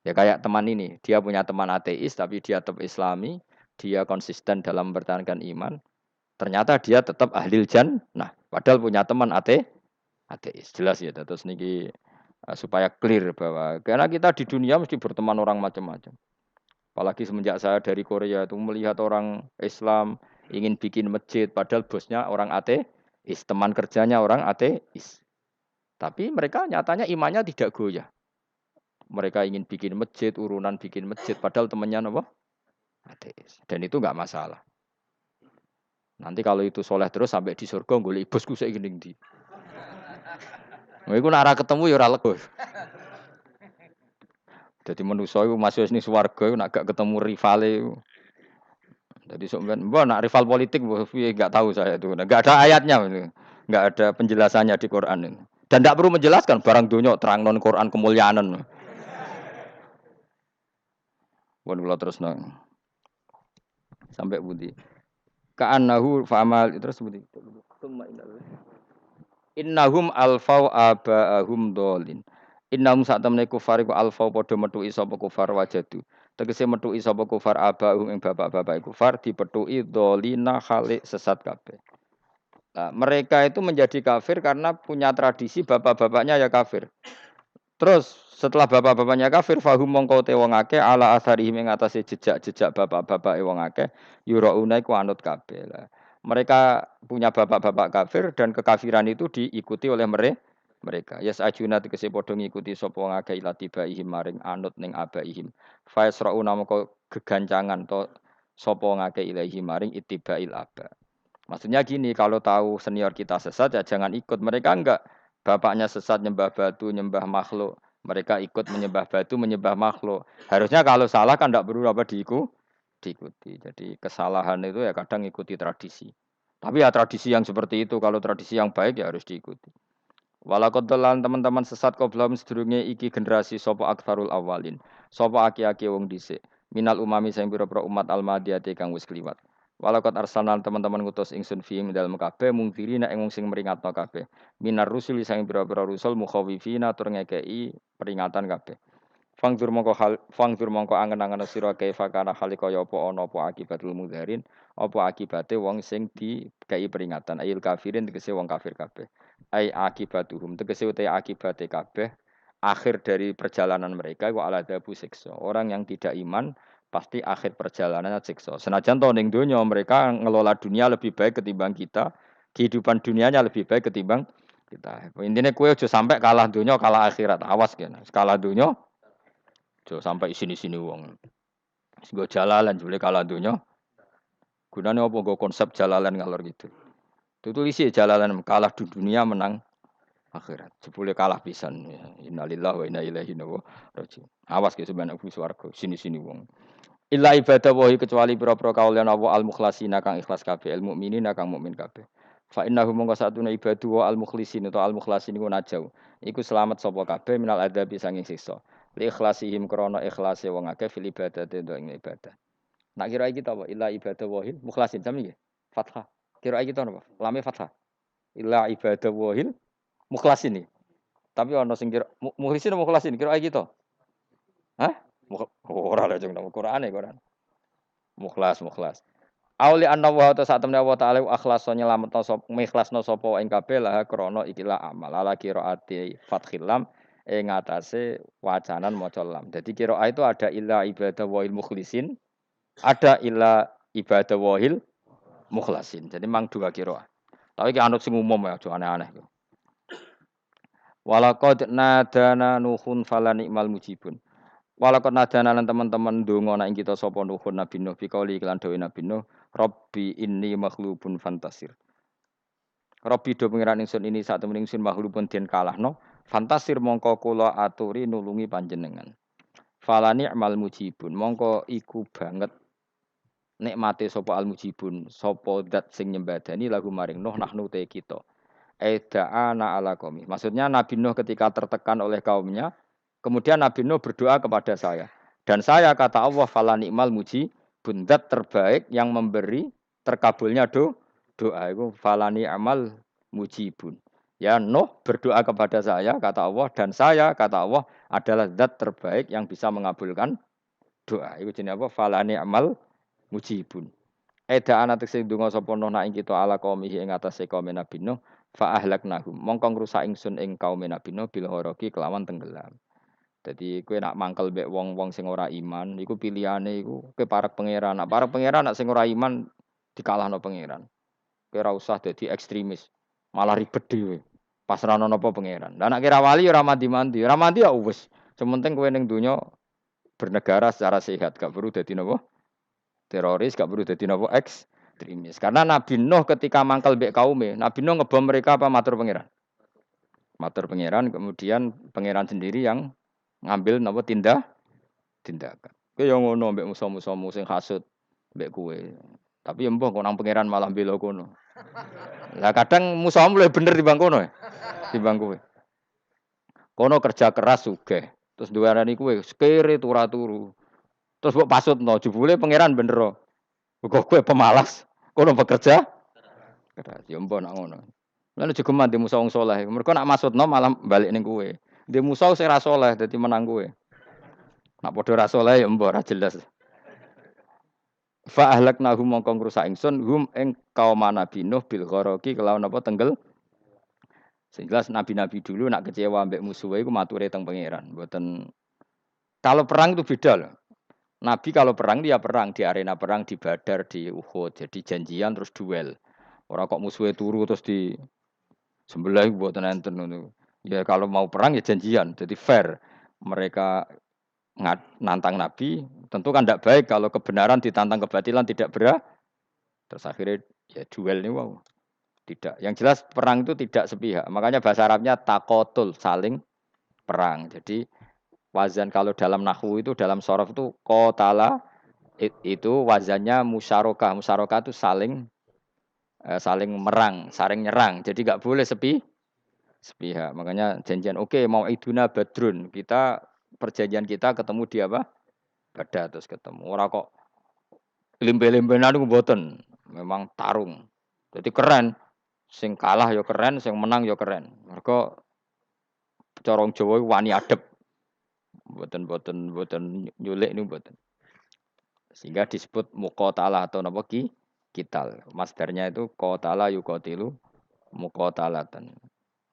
Ya kayak teman ini, dia punya teman ateis tapi dia tetap islami, dia konsisten dalam mempertahankan iman. Ternyata dia tetap ahlil jannah. Padahal punya teman ateis. Jelas ya, terus niki supaya clear bahwa karena kita di dunia mesti berteman orang macam-macam. Apalagi semenjak saya dari Korea itu melihat orang Islam ingin bikin masjid, padahal bosnya orang ateis, teman kerjanya orang ateis. Tapi mereka nyatanya imannya tidak goyah. Mereka ingin bikin masjid, urunan bikin masjid, padahal temannya apa? Ateis. Dan itu nggak masalah. Nanti kalau itu soleh terus sampai di surga, golek bosku saya gini di. Nah, itu nara ketemu ya ora lego. Jadi manusia itu masuk ini swarga, nak gak ketemu rivale. Jadi sebenarnya, nak rival politik, nggak tahu saya itu, nggak ada ayatnya, nggak ada penjelasannya di Quran ini. Dan tidak perlu menjelaskan barang dunia terang non Quran kemuliaan. Pun kalau terus nang sampai budi. Ka'annahu fa'amal terus budi. Innahum alfau aba'ahum dolin. Innahum saat temene kufar iku alfau padha metuki sapa kufar wajadu. Tegese metuki sapa kufar aba'ahum ing bapak-bapak kufar dipetuki dolina khalik sesat kabeh. Nah, mereka itu menjadi kafir karena punya tradisi bapak-bapaknya ya kafir. Terus setelah bapak-bapaknya kafir fahum mongko te wong akeh ala asarihim ing atase jejak-jejak bapak-bapak wong akeh yurauna iku anut kabeh. Mereka punya bapak-bapak kafir dan kekafiran itu diikuti oleh mereka. Yas ajuna tegese padha ngikuti sapa wong akeh ilatibaihim maring anut ning abaihim. Fa yasrauna mongko gegancangan to sapa wong akeh ilahi maring ittibail aba. Maksudnya gini, kalau tahu senior kita sesat ya jangan ikut. Mereka enggak bapaknya sesat nyembah batu, nyembah makhluk. Mereka ikut menyembah batu, menyembah makhluk. Harusnya kalau salah kan enggak perlu apa diikuti. Jadi kesalahan itu ya kadang ikuti tradisi. Tapi ya tradisi yang seperti itu, kalau tradisi yang baik ya harus diikuti. Walakotelan teman-teman sesat kau belum sedurunge iki generasi sopo akfarul awalin. Sopo aki-aki wong dhisik. Minal umami sing pira-pira umat almadiyati kang wis kliwat. Walakot arsalan teman-teman ngutus ingsun fi dalam kabeh mungkirina ing wong sing meringatno kabeh. Minar rusul sing pira-pira rusul mukhawifina tur ngekeki peringatan kabeh. Fangdur mongko angen-angen sira kaifa kana khalika ya apa ana apa akibatul mudzarin, apa akibate wong sing dikai peringatan ayil kafirin tegese wong kafir kabeh. Ai akibatuhum tegese uta akibate kabeh akhir dari perjalanan mereka wa ala dabu siksa. Orang yang tidak iman pasti akhir perjalanannya siksa. Senajan to ning donya mereka ngelola dunia lebih baik ketimbang kita, kehidupan dunianya lebih baik ketimbang Kita. Intinya kue aja sampai kalah dunia, kalah akhirat. Awas kena. Kalah dunia, aja sampai sini-sini wong. Gue jalalan jule kalah dunia. Gunanya apa gue konsep jalalan ngalor gitu. Itu isi jalalan kalah di dunia menang akhirat. Jebule kalah pisan. Ya. Innalillahi wa inna ilaihi raji'un. Awas ke sebenarnya swarga sini-sini wong. Illa ibadah wahi kecuali pira-pira kaulian Allah al-mukhlasina kang ikhlas kabeh, al-mukminina kang mukmin kabeh. Fa innahu mongko satune ibadu wa al-mukhlisin utawa al-mukhlasin iku najau. Iku selamat sapa kabeh minal adzabi sanging siksa. Li ikhlasihim krana ikhlase wong akeh fil ibadati ing ibadah. Nak kira iki ta apa? Illa ibadah wahil mukhlasin sami nggih. Fathah. Kira iki ta napa? Lame fathah. Illa ibadah wahil mukhlasin iki. Tapi ana sing kira mukhlisin mukhlasin kira iki ta? Hah? Ora lha jeng nang Qur'ane Qur'an. Mukhlas. Auli anna wa ta sak temne wa ta'ala akhlasa nyelametno sapa mikhlasno sapa ing kabeh lah krana ikilah amal ala qiraati fathil lam ing atase wacanan maca lam. Dadi qiraah itu ada illa ibadah wahil mukhlisin, ada illa ibadah wahil mukhlasin. Jadi mang dua qiraah. Tapi ki anut sing umum ya, aja aneh-aneh. Walaqad nadana nuhun fala ni'mal mujibun. Walaqad nadana lan teman-teman ndonga nek kita sapa nuhun Nabi Nuh fi qauli iklan dawe Nabi Nuh, Rabbi inni maghlubun fantasir. Rabbi do pengiran ingsun ini sak temen ingsun maghlubun den kalahno, fantasir mongko kula aturi nulungi panjenengan. Fala ni'mal mujibun, mongko iku banget nikmate sapa al mujibun, sapa zat sing nyembadani lagu maring Nuh nahnu te kita. Da'ana ala qaumi. Maksudnya Nabi Nuh ketika tertekan oleh kaumnya, kemudian Nabi Nuh berdoa kepada saya. Dan saya kata Allah fala ni'mal mujibun, zat terbaik yang memberi terkabulnya doa itu fala ni'mal mujibun. Ya Nuh berdoa kepada saya kata Allah dan saya kata Allah adalah zat terbaik yang bisa mengabulkan doa. Itu jenenge apa? Fala ni'mal mujibun. Da'ana tekse donga sapa Nuh nak ing kita ala qaumihi ing atase kaum Nabi Nuh fa ahlaknahum mongko ngrusak ingsun ing kaum Nabi Nuh bil ghoroki kelawan tenggelam. Jadi kowe nak mangkel mbek wong-wong sing ora iman, iku pilihane iku kowe parek pangeran. Nak parek pangeran nak sing ora iman dikalahno pangeran. Kowe ora usah dadi ekstremis, malah ribet dhewe. Pasrahno napa pangeran. Lah nak kira wali ora mandi-mandi, ora mandi ya wis. Sementing kowe ning donya bernegara secara sehat, gak perlu dadi napa? Teroris, gak perlu dadi napa? Ekstremis. Karena Nabi Nuh ketika mangkel mbek kaume, Nabi Nuh ngebom mereka apa matur pangeran? Matur pangeran, kemudian pangeran sendiri yang ngambil napa tindakan. Kowe yo ngono mbek musuh-musuhmu sing hasud mbek kowe. Tapi mbah kok nang pangeran malah bela kono. Lah kadang musuhmu luwih bener timbang kono ya. Timbang kowe. Kono kerja keras sugih. Terus duwarani kowe sekere turu. Terus mbok pasutno jebule pangeran bener. Kok kowe pemalas. Kono bekerja keras. Ya mbah nak ngono. Lan jogeman di musuh wong saleh. Mergo nak maksudno malah balik ning kowe. Di musuh sing ra saleh dadi menang kowe. Nak padha ra saleh ya mbah ra jelas. Fa ahlaknahum mongko ngrusak ingsun hum ing kaum Nabi Nuh bil gharaqi kelawan apa tenggel. Sing jelas nabi-nabi dulu nak kecewa mbek musuhe iku mature teng pangeran. Mboten kalau perang itu beda loh. Nabi kalau perang dia perang di arena perang di Badar di Uhud. Jadi janjian terus duel. Ora kok musuhe turu terus di sebelah mboten enten ngono. Ya kalau mau perang ya janjian. Jadi fair. Mereka nantang Nabi, tentu kan tidak baik kalau kebenaran ditantang kebatilan tidak berat. Terus akhirnya ya duel ini wow. Tidak. Yang jelas perang itu tidak sepihak. Makanya bahasa Arabnya takotul, saling perang. Jadi wazan kalau dalam nahwu itu dalam sorof itu qatala itu wazannya musyarakah. Musyarakah itu saling merang, saling nyerang. Jadi nggak boleh sepihak. Makanya janjian oke mau iduna badrun. Perjanjian kita ketemu di apa? Badar terus ketemu. Ora kok limbe-limbenan niku mboten. Memang tarung. Jadi keren. Sing kalah ya keren, sing menang ya keren. Mergo cara Jawa wani adep. Mboten nyulik niku mboten. Sehingga disebut muqatalah atau napa kital. Masdarnya itu qatala yuqatilu muqatalatan.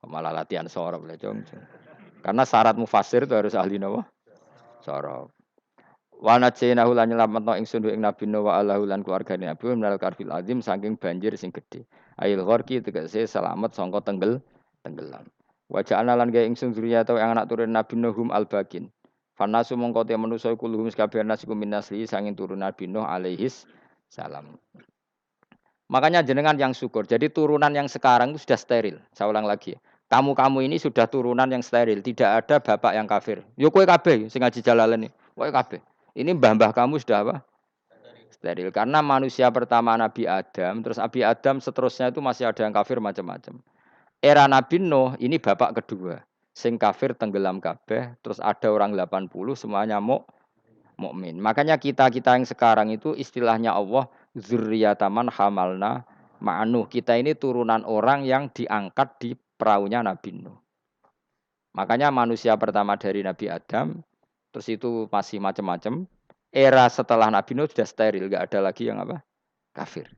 Malah latihan sorab lah, Jong. Karena syarat mufassir itu harus ahli napa? Sorab. Wa najaynahu lan nyelametno ingsun ing Nabi Nuh wa alahu lan keluargane Nabi minal karfil azim saking banjir sing gedhe. Ail gharqi tegese selamat sangka tenggelam. Wa ja'alna lan gawe ingsun dzurriyyata yang anak turun Nabi Nuhum al-Bakin. Fanasu mongko te manusa kuluhum sakabeh nasikum minasli sanging turun Nabi Nuh alaihis salam. Makanya jenengan yang syukur. Jadi turunan yang sekarang itu sudah steril. Saya ulang lagi. Kamu-kamu ini sudah turunan yang steril. Tidak ada bapak yang kafir. Yo kowe kabeh sing ngaji Jalalain ini. Kowe kabeh. Ini mbah-mbah kamu sudah apa? Steril. Karena manusia pertama Nabi Adam, terus Nabi Adam seterusnya itu masih ada yang kafir macam-macam. Era Nabi Nuh ini bapak kedua. Sing kafir tenggelam kabeh, terus ada orang 80 semuanya mukmin. Makanya kita-kita yang sekarang itu istilahnya Allah zurriyataman hamalna ma'anuh. Kita ini turunan orang yang diangkat di perahunya Nabi Nuh. Makanya manusia pertama dari Nabi Adam, terus itu masih macam-macam. Era setelah Nabi Nuh sudah steril, enggak ada lagi yang apa? Kafir.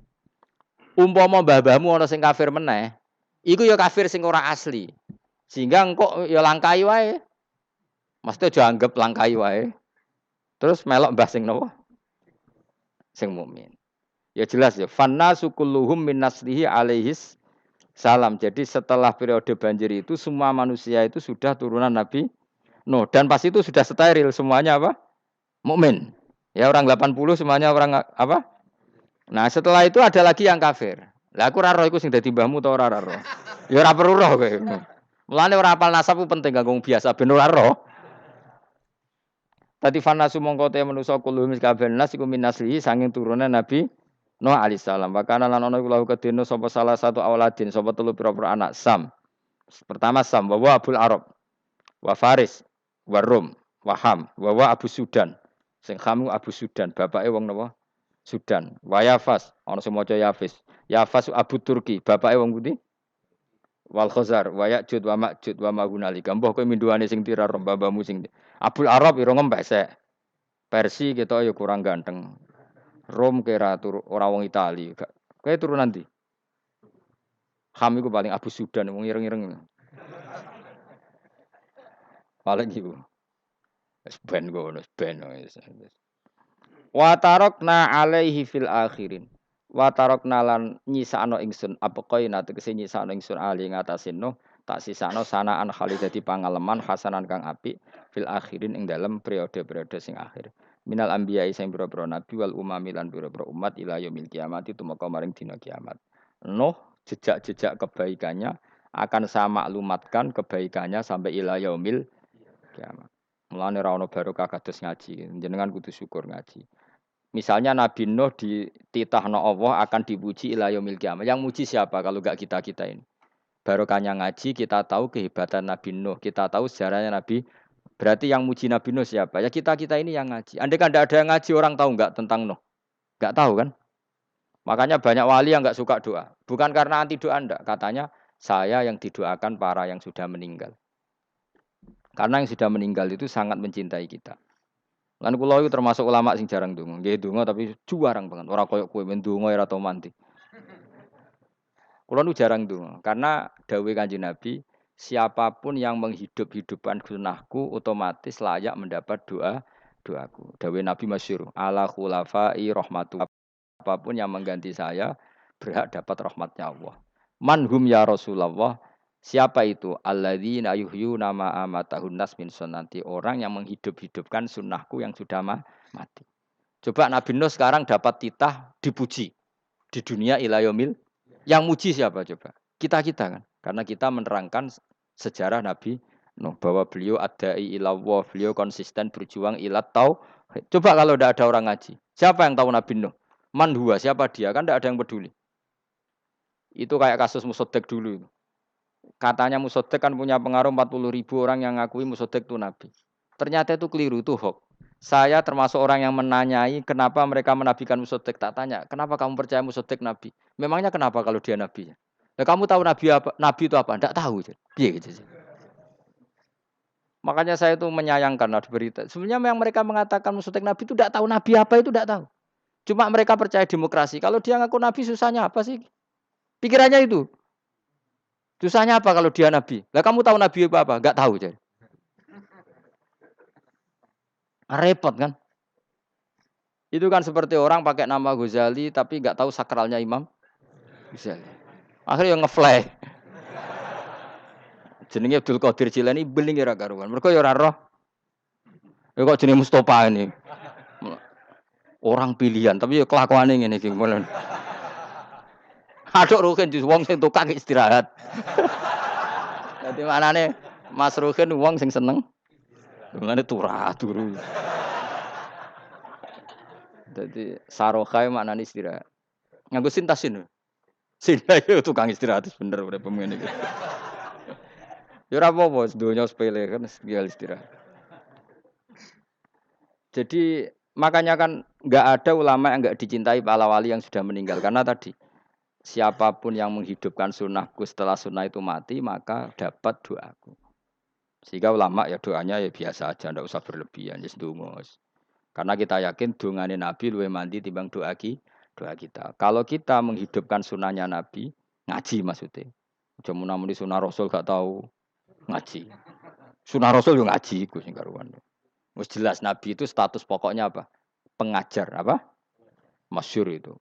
Umpama mbah-mbahmu ana sing kafir meneh, iku ya kafir sing ora asli. Sehingga engkau ya langkai wae. Maksudnya aja anggap langkai wae. Terus melok mbah sing napa? Sing mukmin. Ya jelas ya. Fanna sukulluhum min naslihi alaihis salam. Jadi setelah periode banjir itu semua manusia itu sudah turunan Nabi Nuh dan pas itu sudah steril semuanya apa? Mukmin. Ya orang 80 semuanya orang apa? Nah, setelah itu ada lagi yang kafir. Lah aku ora roh iku sing dadi mbahmu ta ora roh. Ya ora perlu roh kowe. Mulane ora hafal nasab ku penting kanggo biasa ben ora roh. Tadi fanasu mongko te manusa kulo miskaben nas iku minaslihi sanging turunan Nabi Nuh alaihissalam. Bakana lan ana iku lahu kedene sapa salah satu auladin sapa telu pira-pira anak Sam. Pertama Sam wa Abul Arab wa Faris wa Rum wa Ham wa Abu Sudan. Sing Ham Abu Sudan, bapake wong napa? Sudan. Wa Yafas, ana sing maca Yafis. Yafas Abu Turki, bapake wong pundi? Wal Khazar wa Ya'jud wa Ma'jud wa Mahunalika. Mbah kowe minduane sing tira mbah-mbahmu sing Abul Arab ira ngempesek. Persi kita ya kurang ganteng. Rom kira ora wong Itali. Kowe turunan ndi? Ham iku paling Abu Sudan wong ireng-ireng. Paling iku. Wis ben ngono, ben wis. Wa tarakna alaihi fil akhirin. Wa tarakna lan nyisakno ingsun apa koina tegese nyisakno ingsun ali ngatasin no tak sisakno sanaan khali dadi pangaleman hasanan kang apik fil akhirin ing dalem periode-periode sing akhir. Minal anbiya sing pira-pira nabi wal umami lan pira-pira umat ila yaumil kiamat itu maka maring dina kiamat. Nuh jejak-jejak kebaikannya akan saya maklumatkan kebaikannya sampai ila yaumil kiamat. Mulane ra ono barokah kados ngaji, jenengan kudu syukur ngaji. Misalnya Nabi Nuh dititahno Allah akan dipuji ila yaumil kiamat. Yang muji siapa kalau enggak kita-kita ini? Barokahnya ngaji kita tahu kehebatan Nabi Nuh, kita tahu sejarahnya Nabi. Berarti yang muji Nabi Nuh siapa? Ya kita-kita ini yang ngaji. Andai kan tidak ada yang ngaji orang tahu enggak tentang Nuh? Enggak tahu kan? Makanya banyak wali yang enggak suka doa. Bukan karena anti doa enggak, katanya saya yang didoakan para yang sudah meninggal. Karena yang sudah meninggal itu sangat mencintai kita. Lan kula itu termasuk ulama sing jarang ndonga. Nggih ndonga tapi juarang banget. Ora koyo kowe men ndonga ora tau mandi. Kula nu jarang ndonga karena dawuh Kanjeng Nabi, siapapun yang menghidup-hidupkan sunnahku otomatis layak mendapat doaku. Dawuh Nabi masyhur, ala khulafai rahmatu. Apapun yang mengganti saya berhak dapat rahmatnya Allah. Manhum ya Rasulullah. Siapa itu? Alladzina yuhyuna ma amatahun nas min sunnati. Orang yang menghidup-hidupkan sunnahku yang sudah mati. Coba Nabi Nuh sekarang dapat titah dipuji di dunia ilayomil. Yang muji siapa coba? Kita-kita kan. Karena kita menerangkan sejarah Nabi Nuh bahwa beliau adai ilallah, beliau konsisten berjuang ilat tauhid. Coba kalau tidak ada orang ngaji. Siapa yang tahu Nabi Nuh? Man huwa, siapa dia? Kan tidak ada yang peduli. Itu kayak kasus Musoddek dulu. Katanya Musoddek kan punya pengaruh 40.000 orang yang ngakui Musoddek itu Nabi. Ternyata itu keliru, itu hoax. Saya termasuk orang yang menanyai kenapa mereka menabikan Musoddek. Tak tanya, kenapa kamu percaya Musoddek Nabi? Memangnya kenapa kalau dia Nabi? Nah, kamu tahu Nabi apa? Nabi itu apa? Tidak tahu. Piye gitu sih. Makanya saya itu menyayangkan ada berita. Sebenarnya yang mereka mengatakan Musoddek Nabi itu tidak tahu Nabi apa itu tidak tahu. Cuma mereka percaya demokrasi. Kalau dia ngaku Nabi susahnya apa sih? Pikirannya itu. Susahnya apa kalau dia Nabi? Lah kamu tahu Nabi apa? Enggak tahu jadi. Repot kan? Itu kan seperti orang pakai nama Ghazali tapi enggak tahu sakralnya Imam Ghazali. Akhirnya ngefly. Jenenge Abdul Qadir Jilani beling ora karuan. Mergo ya ora roh. Ya kok jenenge Mustofa ini. Orang pilihan tapi ya kelakuane ngene iki. Aduk Ruhin di wong sing tukang istirahat. Dadi manane Mas Ruhin wong sing seneng. Dungane turu. Dadi saroha maknane istirahat. Nganggo sintasin. Sinta itu tukang istirahat bener urip ngene iki. Ya ora apa-apa, donya sepele kan tinggal istirahat. Jadi makanya kan nggak ada ulama yang nggak dicintai para wali yang sudah meninggal karena tadi siapapun yang menghidupkan sunnahku setelah sunnah itu mati maka dapat doaku. Sehingga ulama ya doanya ya biasa aja, ndak usah berlebihan, ya ndonga. Karena kita yakin dongane Nabi luwih mandi timbang doa kita. Kalau kita menghidupkan sunnahnya Nabi, ngaji maksudnya. Aja muni sunnah Rasul gak tahu ngaji. Sunnah Rasul yo ngaji iku sing karuan. Wis jelas Nabi itu status pokoknya apa? Pengajar, apa? Masyhur itu.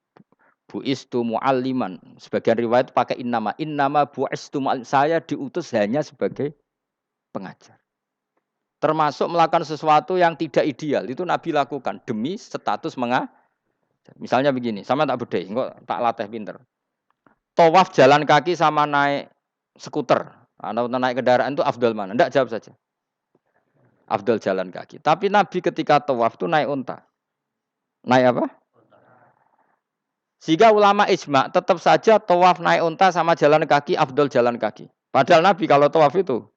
Buistu mualliman. Sebagian riwayat pakai innama buistu muallim. Saya diutus hanya sebagai pengajar. Termasuk melakukan sesuatu yang tidak ideal itu Nabi lakukan demi status mengajar. Misalnya begini, sama tak bedai, kok tak latih pinter. Tawaf jalan kaki sama naik skuter atau naik kendaraan itu afdal mana? Enggak, jawab saja. Afdal jalan kaki. Tapi Nabi ketika tawaf itu naik unta. Naik apa? Sehingga ulama ijma tetap saja tawaf naik unta sama jalan kaki afdal jalan kaki. Padahal Nabi kalau tawaf itu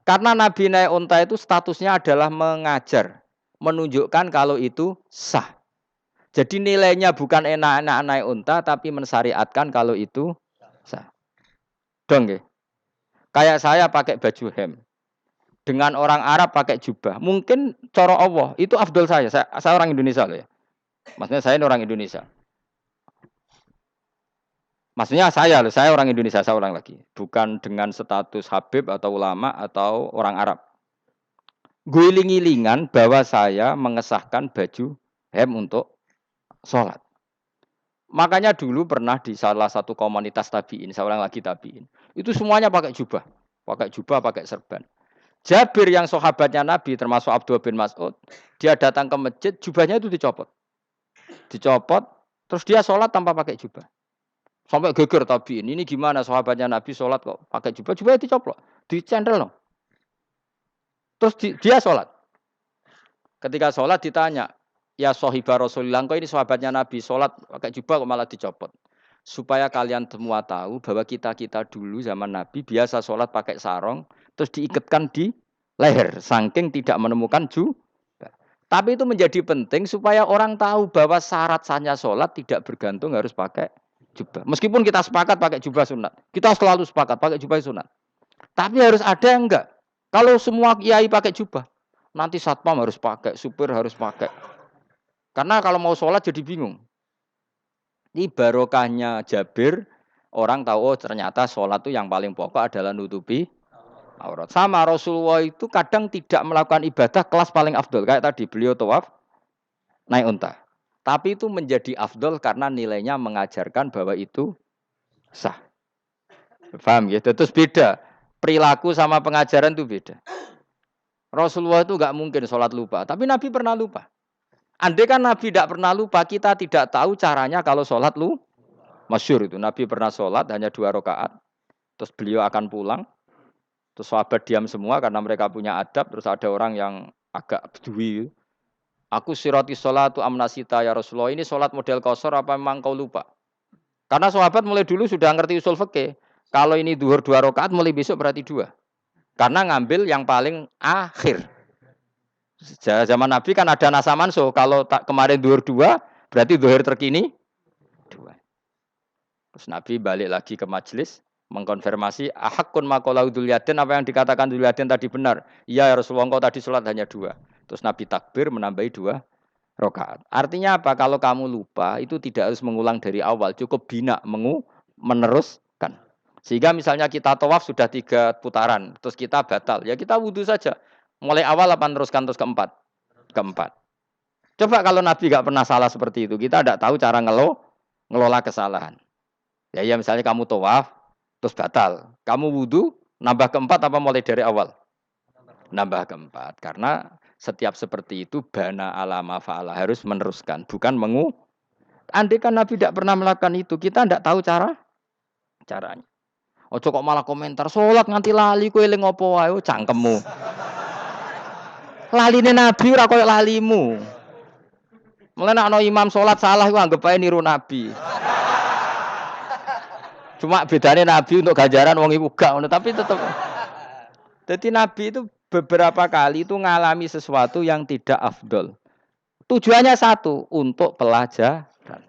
karena Nabi naik unta itu statusnya adalah mengajar, menunjukkan kalau itu sah. Jadi nilainya bukan enak-enak naik unta, tapi mensyariatkan kalau itu sah. Dong ya? Kayak saya pakai baju hem. Dengan orang Arab pakai jubah. Mungkin cara Allah, itu afdol saya. Saya orang Indonesia loh ya. Maksudnya saya ini orang Indonesia. Maksudnya saya orang Indonesia, saya orang lagi. Bukan dengan status Habib atau ulama atau orang Arab. Guling-gilingan bahwa saya mengesahkan baju hem untuk sholat. Makanya dulu pernah di salah satu komunitas tabiin, saya orang lagi tabiin. Itu semuanya pakai jubah, pakai serban. Jabir yang sahabatnya Nabi, termasuk Abdullah bin Mas'ud, dia datang ke masjid, jubahnya itu dicopot, terus dia sholat tanpa pakai jubah. Sampai geger tabiin, ini gimana sahabatnya Nabi sholat kok pakai jubah, jubahnya dicopot, dicendel loh. Terus dia sholat. Ketika sholat ditanya, ya sahibah Rasulullah, kok ini sahabatnya Nabi sholat pakai jubah kok malah dicopot. Supaya kalian semua tahu bahwa kita dulu zaman Nabi biasa sholat pakai sarong, terus diikatkan di leher, saking tidak menemukan jubah. Tapi itu menjadi penting supaya orang tahu bahwa syarat sahnya sholat tidak bergantung harus pakai jubah. Meskipun kita sepakat pakai jubah sunat, kita selalu sepakat pakai jubah sunat. Tapi harus ada yang enggak. Kalau semua kiai pakai jubah, nanti satpam harus pakai, supir harus pakai. Karena kalau mau sholat jadi bingung. Ini barokahnya Jabir, orang tahu oh, ternyata sholat itu yang paling pokok adalah nutupi aurat. Sama Rasulullah itu kadang tidak melakukan ibadah kelas paling afdol. Kayak tadi beliau tawaf naik unta. Tapi itu menjadi afdol karena nilainya mengajarkan bahwa itu sah. Paham ya? Terus beda. Perilaku sama pengajaran itu beda. Rasulullah itu enggak mungkin sholat lupa. Tapi Nabi pernah lupa. Andai kan Nabi tidak pernah lupa, kita tidak tahu caranya kalau sholat lu. Masyhur itu. Nabi pernah sholat hanya 2 rakaat. Terus beliau akan pulang. Terus sahabat diam semua karena mereka punya adab. Terus ada orang yang agak bedui. Aku sirati sholatu amnasita ya Rasulullah. Ini sholat model kosor apa memang kau lupa? Karena sahabat mulai dulu sudah ngerti usul fikih. Kalau ini duhur 2 rakaat, mulai besok berarti 2. Karena ngambil yang paling akhir. Zaman Nabi kan ada nasa mansuh. Kalau kemarin duhur 2, berarti duhur terkini 2. Terus Nabi balik lagi ke majelis. Mengkonfirmasi ahakun maqalau Dzulyaden, apa yang dikatakan Dzulyaden tadi benar. Iya ya Rasulullah, engkau tadi sholat hanya 2. Terus Nabi takbir menambahi 2 rakaat. Artinya apa? Kalau kamu lupa itu tidak harus mengulang dari awal, cukup bina meneruskan. Sehingga misalnya kita tawaf sudah 3 putaran, terus kita batal, ya kita wudhu saja. Mulai awal apa teruskan terus keempat? Keempat. Coba kalau Nabi nggak pernah salah seperti itu, kita tidak tahu cara ngelola kesalahan. Ya misalnya kamu tawaf terus batal, kamu wudhu Nambah keempat apa mulai dari awal? Nambah keempat. Karena setiap seperti itu bana alama fa'ala harus meneruskan, bukan andai kan Nabi tidak pernah melakukan itu, kita tidak tahu caranya. Ojo kok malah komentar salat nganti lali kowe eling apa wae cangkemmu. Laline Nabi ora koyo lalimu. Mulane ana imam salat salah iku anggap ae niru Nabi. Cuma bedanya Nabi untuk ganjaran wong iku gak ngono, tapi tetep. Jadi Nabi itu beberapa kali itu ngalami sesuatu yang tidak afdol. Tujuannya satu, untuk pelajaran.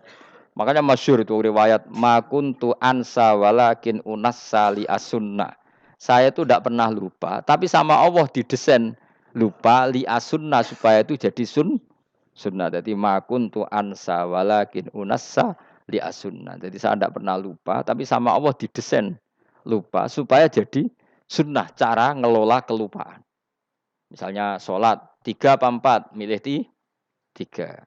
Makanya masyhur itu riwayat makuntu ansa walakin unassa li as-sunnah. Saya itu tidak pernah lupa, tapi sama Allah didesain lupa li as-sunnah supaya itu jadi sunnah. Jadi makuntu ansa walakin unassa li as-sunnah. Jadi saya tidak pernah lupa, tapi sama Allah didesain lupa supaya jadi sunnah cara ngelola kelupaan. Misalnya sholat 3 apa 4, milih 3.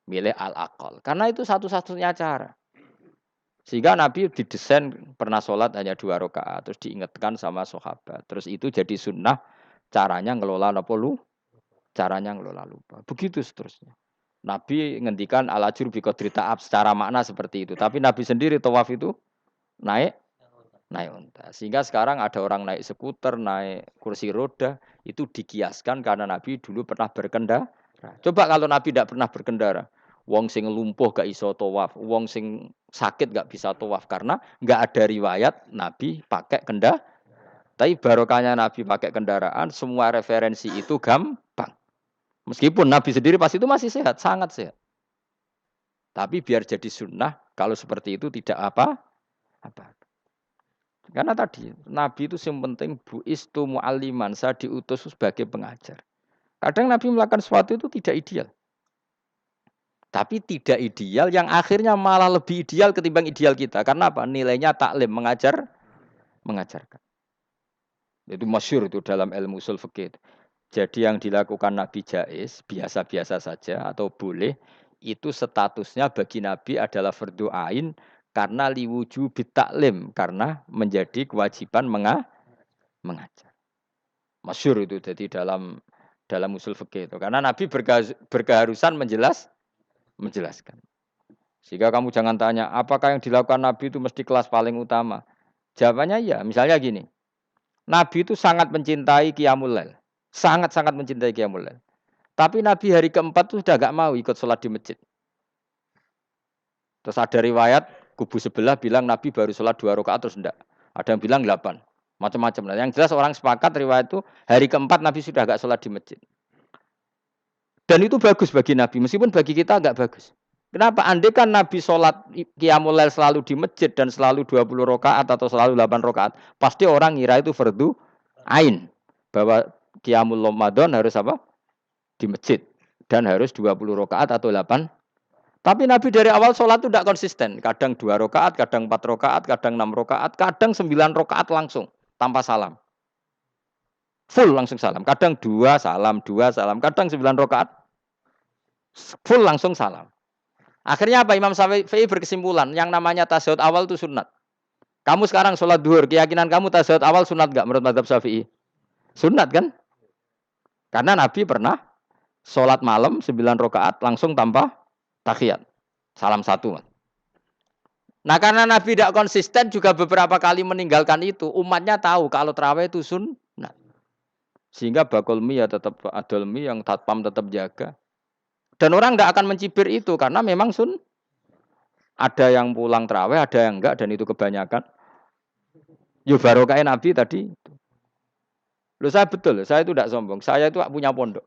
Milih al-aqal. Karena itu satu-satunya cara. Sehingga Nabi didesain pernah sholat hanya 2 rakaat, terus diingatkan sama sahabat. Terus itu jadi sunnah caranya ngelola apa lu? Caranya ngelola lupa. Begitu seterusnya. Nabi ngendikan al-ajur bi qadri ta'ab secara makna seperti itu. Tapi Nabi sendiri tawaf itu naik unta. Sehingga sekarang ada orang naik skuter, naik kursi roda, itu dikiaskan karena Nabi dulu pernah berkendara. Coba kalau Nabi tidak pernah berkendara, wong sing lumpuh gak iso tawaf, wong sing sakit gak bisa tawaf karena gak ada riwayat Nabi pakai kendaraan. Tapi barokahnya Nabi pakai kendaraan, semua referensi itu gampang. Meskipun Nabi sendiri pas itu masih sehat, sangat sehat. Tapi biar jadi sunnah, kalau seperti itu tidak apa. Karena tadi Nabi itu yang penting buistu mu'alliman, saya diutus sebagai pengajar. Kadang Nabi melakukan sesuatu itu tidak ideal. Tapi tidak ideal yang akhirnya malah lebih ideal ketimbang ideal kita. Karena apa? Nilainya taklim, mengajarkan. Itu masyhur itu dalam ilmu ushul fikih. Jadi yang dilakukan Nabi jaiz, biasa-biasa saja atau boleh, itu statusnya bagi Nabi adalah fardhu ain karena liwujubi taklim, karena menjadi kewajiban mengajar. Masyhur itu jadi dalam usul fikih itu. Karena Nabi berkeharusan menjelaskan. Sehingga kamu jangan tanya, apakah yang dilakukan Nabi itu mesti kelas paling utama? Jawabannya ya, misalnya gini. Nabi itu sangat mencintai Qiyamul Lail. Sangat-sangat mencintai Qiyamul Lail. Tapi Nabi hari keempat itu sudah gak mau ikut sholat di masjid. Terus ada riwayat, kubu sebelah bilang Nabi baru sholat 2 rakaat terus enggak. Ada yang bilang 8. Macam-macam. Nah, yang jelas orang sepakat riwayat itu hari keempat Nabi sudah agak sholat di masjid. Dan itu bagus bagi Nabi, meskipun bagi kita agak bagus. Kenapa? Andai kan Nabi sholat Qiyamul Lail selalu di masjid dan selalu 20 rakaat atau selalu 8 rakaat, pasti orang ngira itu fardhu ain. Bahwa Qiyamul Ramadan harus apa? Di masjid. Dan harus 20 rakaat atau 8. Tapi Nabi dari awal sholat itu tidak konsisten. Kadang 2 rakaat, kadang 4 rakaat, kadang 6 rakaat, kadang 9 rakaat langsung. Tanpa salam. Full langsung salam. Kadang 2 salam, kadang 9 rakaat. Full langsung salam. Akhirnya apa? Imam Syafi'i berkesimpulan. Yang namanya tasyahud awal itu sunat. Kamu sekarang sholat duhur. Keyakinan kamu tasyahud awal sunat gak menurut mazhab Syafi'i? Sunat kan? Karena Nabi pernah sholat malam 9 rakaat langsung tanpa tahiyat. Salam 1. Nah karena Nabi tidak konsisten juga beberapa kali meninggalkan itu. Umatnya tahu kalau tarawih itu sunat. Sehingga bakulmi ya tetap adolmi yang tatpam tetap jaga. Dan orang tidak akan mencibir itu karena memang ada yang pulang tarawih, ada yang enggak dan itu kebanyakan. Yo barokah Nabi tadi. Loh saya betul, saya itu tidak sombong. Saya itu punya pondok.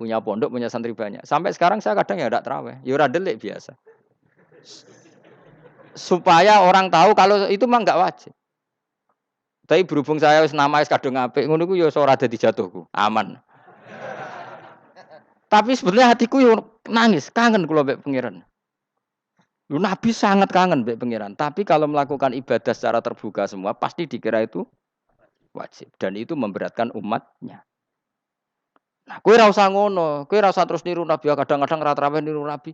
Punya santri banyak. Sampai sekarang saya kadang ya tidak tarawih. Ya ora delik biasa. Supaya orang tahu kalau itu mah enggak wajib. Tapi berhubung saya wis nama wis kadung apik, ngono ku ya ora dadi jatuhku. Aman. Tapi sebenarnya hatiku yo nangis, kangen kula mbek pangeran. Lu Nabi sangat kangen mbek pangeran, tapi kalau melakukan ibadah secara terbuka semua pasti dikira itu wajib dan itu memberatkan umatnya. Nah, kowe ora usah ngono, kowe ora usah terus niru Nabi, kadang-kadang ra trawe niru Nabi.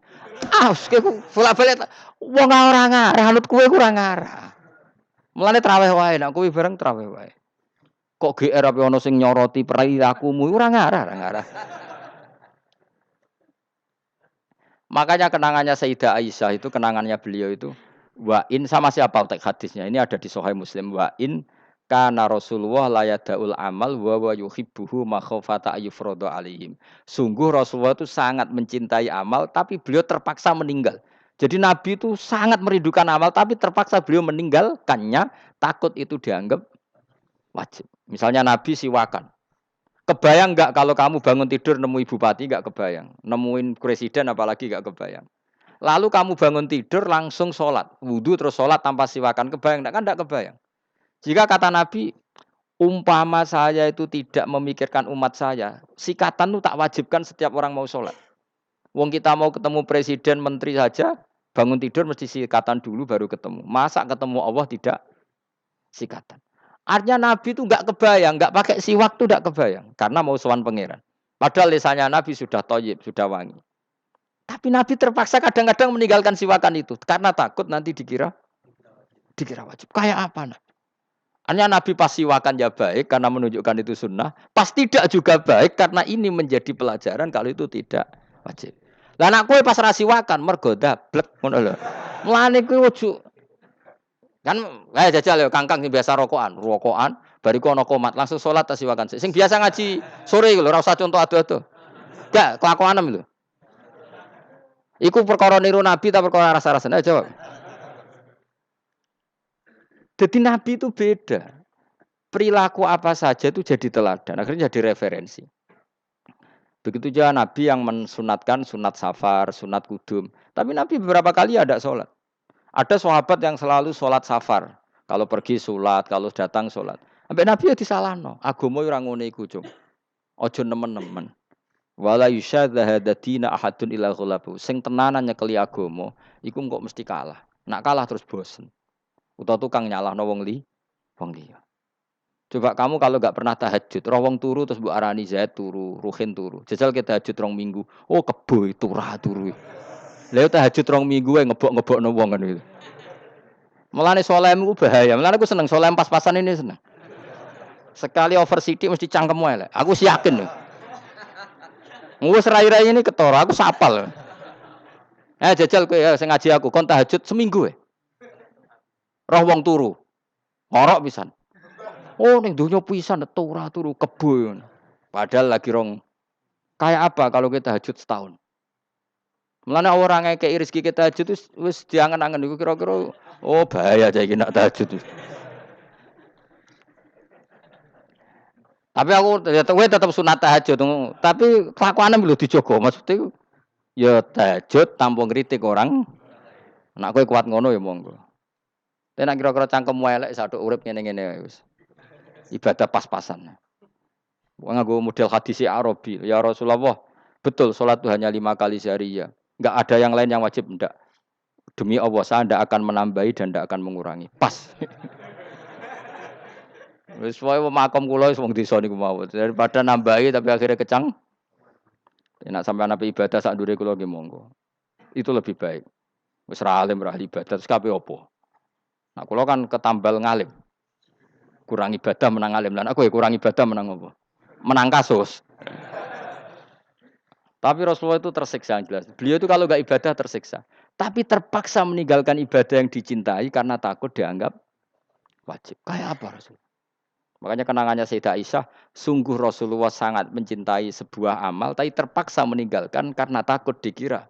Kowe bolak-balik wong ora ngarah, anut kowe ora ngarah. Mulane traweh wae, nek kuwi bareng traweh wae. Kok GR apa ono sing nyoroti perilakumu ora ngarah, ora ngarah. Makanya kenangannya Sayyidah Aisyah itu kenangannya beliau itu wa in sama siapa teks hadisnya. Ini ada di Sahih Muslim wa in kana Rasulullah la yadaul amal wa yuhibbuhu makhafata ayyufrada alaihim. Sungguh Rasulullah itu sangat mencintai amal tapi beliau terpaksa meninggal. Jadi Nabi itu sangat merindukan amal tapi terpaksa beliau meninggalkannya takut itu dianggap wajib. Misalnya Nabi siwakan. Kebayang nggak kalau kamu bangun tidur nemu bupati nggak kebayang, nemuin presiden apalagi nggak kebayang. Lalu kamu bangun tidur langsung sholat, wudhu terus sholat tanpa siwakan, kebayang nggak kan nggak kebayang. Jika kata Nabi, umpama saya itu tidak memikirkan umat saya, sikatan itu tak wajibkan setiap orang mau sholat. Wong kita mau ketemu presiden, menteri saja, bangun tidur mesti sikatan dulu baru ketemu. Masa ketemu Allah tidak sikatan? Artinya Nabi itu nggak kebayang, nggak pakai siwak tuh nggak kebayang, karena mau sowan pangeran. Padahal lisannya Nabi sudah toyib, sudah wangi. Tapi Nabi terpaksa kadang-kadang meninggalkan siwakan itu karena takut nanti dikira wajib. Kayak apa Nabi? Artinya Nabi pas siwakan ya baik karena menunjukkan itu sunnah, pas tidak juga baik karena ini menjadi pelajaran kalau itu tidak wajib. Lah anak kowe pas ra siwakan mergo dablek ngono lho. Mulane kowe ojo kan jajal ya kangkang sing biasa rokokan, bariku ana komat langsung salat tas siwakan. Sing biasa ngaji sore iku lho ora usah contoh ado-ado. Gak kelakuanem lho. Iku perkara niru Nabi ta perkara rasa-rasan? Ayo jawab. Jadi Nabi itu beda. Perilaku apa saja itu jadi teladan, akhirnya jadi referensi. Begitu juga Nabi yang mensunatkan sunat safar, sunat kudum. Tapi Nabi beberapa kali ada sholat. Ada sahabat yang selalu sholat safar. Kalau pergi sholat, kalau datang sholat. Sampai Nabi ya disalahno. Agama ora ngene iku, Cung. Aja nemen-nemen. Wala yusyadza hadatina ahadun ila ghalabu. Sing tenanan nyekeli agama, iku kok mesti kalah. Nak kalah terus bosen. Utawa tukang nyalahno wong liya. Coba kamu kalau nggak pernah tahajud, rawong turu terus Bu Arani Zaid turu, Ruhin turu. Jajal kita tahajud rong minggu. Oh kebo turu. Lha tahajud rong minggu ngebok-ngebokno wong kan itu. Mulane salehmu bahaya. Mulane aku seneng saleh pas-pasan ini seneng. Sekali over sidik mesti cangkem wae. Aku sih yakin lho. Wes rai-rai ini ketara, aku sapal. Jajal kowe sing ngaji aku kon tahajud seminggu roh wong turu. Ngorok pisan. Oh ning donya pisan turu kebo. Padahal lagi rong kayak apa kalau kita tahajud setahun. Mulane orang ngekeki rezeki kita tahajud wis diangen-angen iku kira-kira oh bahaya aja iki nak tahajud. Tapi aku tetap sunat tahajud, tapi kelakuane lho dijogo. Maksudnya ya tahajud tanpa ngritik orang. Nek kowe kuat ngono ya monggo. Tapi nek kira-kira cangkem elek saduk urip ngene-ngene wis. Ibadah pas-pasan. Nganggo model hadis Arabi. Ya Rasulullah, betul salat itu hanya 5 kali sehari ya. Enggak ada yang lain yang wajib enggak. Demi Allah saya enggak akan menambahi dan enggak akan mengurangi. Pas. Wis wae makom kula wis wong desa niku mawon. Daripada nambahi tapi akhirnya kecang. Nek sampean ape ibadah sak ndure kula nggih monggo. Itu lebih baik. Wis ra alim ra ibadah terus kabeh apa? Nah kula kan ketambal ngalim. Kurang ibadah menang alim. Lah aku ya kurang ibadah menang apa? Menang kasus. Tapi Rasulullah itu tersiksa jelas. Beliau itu kalau enggak ibadah tersiksa. Tapi terpaksa meninggalkan ibadah yang dicintai karena takut dianggap wajib. Kayak apa Rasul? Makanya kenangannya Sayyidah Aisyah, sungguh Rasulullah sangat mencintai sebuah amal, tapi terpaksa meninggalkan karena takut dikira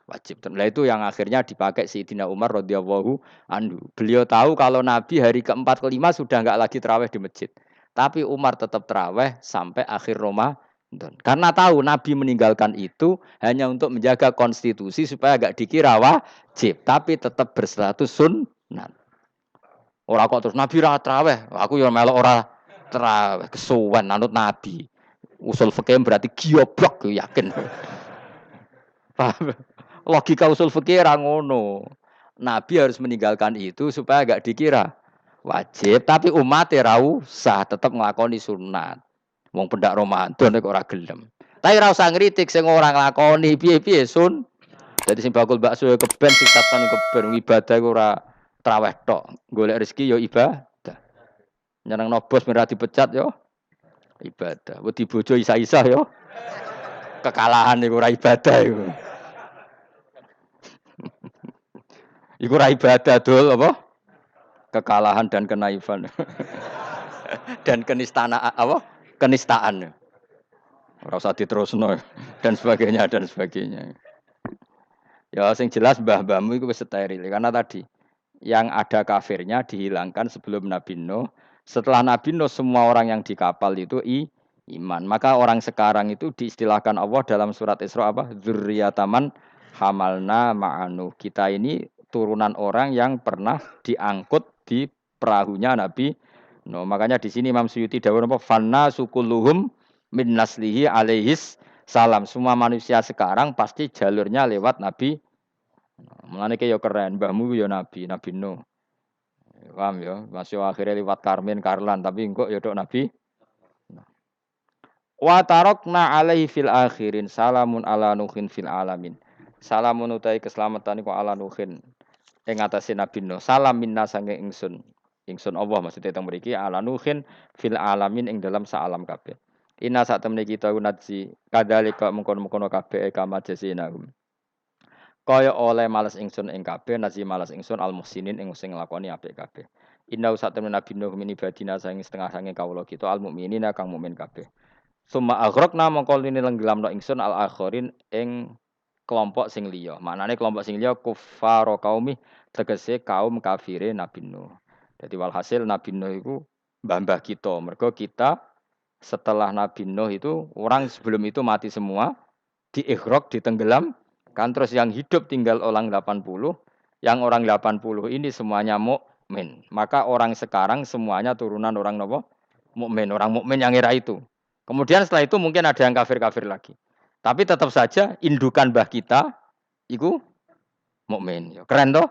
wajib. Dan itu yang akhirnya dipakai Sayyidina Umar radhiyallahu anhu. Beliau tahu kalau Nabi hari keempat kelima sudah enggak lagi tarawih di masjid. Tapi Umar tetap tarawih sampai akhir Ramadan. Karena tahu Nabi meninggalkan itu hanya untuk menjaga konstitusi supaya enggak dikira wajib, tapi tetap berstatus sunnah. Ora kok terus Nabi ra tarawih, aku ya melok ora tarawih kesuwen anut Nabi. Usul fikih berarti gioblok yakin. Paham? Logika usul fikih ra ngono. Nabi harus meninggalkan itu supaya enggak dikira wajib, tapi umat ra usah tetap nglakoni sunat. Wong pendak Ramadan kok ora gelem. Tapi ra usah ngritik sing ora nglakoni piye-piye sun. Dadi sing bakul bakso keben sing tatan keben ibadah ora traweh tok. Golek rezeki yo ibadah. Nyenengno bos merah dipecat yo ibadah. Wedi bojo isa-isa yo kekalahan iku ora ibadah iku. Iku ora ibadah dul apa? Kekalahan dan kenaifan. Dan kenistaan apa? Kenistaan. Ora usah diterusno dan sebagainya dan sebagainya. Ya sing jelas mbah-mbahmu itu wis steril karena tadi yang ada kafirnya dihilangkan sebelum Nabi Nuh. Setelah Nabi Nuh semua orang yang di kapal itu iman. Maka orang sekarang itu diistilahkan Allah dalam surat Isra apa? Dzurriyyataman hamalna ma'anu. Kita ini turunan orang yang pernah diangkut di perahunya Nabi Nuh. Makanya di sini Imam Suyuti dawuh apa? Fanna sukulluhum min naslihi alaihis salam. Semua manusia sekarang pasti jalurnya lewat Nabi. Mulane ki yo keren, mbahmu yo nabi, Nabi Nuh. Paham ya? Masih akhirnya lewat Karmin, Karlan, tapi engkok ya dok Nabi. Wa tarokna alaihi fil akhirin salamun ala nuhin fil alamin. Salamun utai keselamatan iku ala nuhin ing atase Nabi Nuh. Salam minna sange ingsun. Ingsun Allah maksudnya teng mriki ala nuhin fil alamin ing dalam saalam kabeh. Inna sak temne kita unadzi kadzalika mengkon-mengkono kabeh kama jasinahum. Kaya oleh males ingsun ing kabeh nasi males ingsun al muhsinin ing sing nglakoni apik kabeh. Inna usat temen nabi Nuh min ibadina sange setengah sange kawula kita al mukminina kang mukmin kabeh. Summa aghraqna mongko lini lenggelamno ingsun al akhirin ing kelompok sing liya. Maknane kelompok sing liya kuffar kaumi tegese kaum kafire Nabi Nuh. Dadi walhasil Nabi Nuh iku mbah-mbah kita. Mergo kita setelah Nabi Nuh itu orang sebelum itu mati semua, diighraq, ditenggelam. Kan terus yang hidup tinggal orang 80, yang orang 80 ini semuanya mukmin. Maka orang sekarang semuanya turunan orang nopo? Mukmin, orang mukmin yang era itu. Kemudian setelah itu mungkin ada yang kafir-kafir lagi. Tapi tetap saja indukan mbah kita itu mukmin. Keren toh?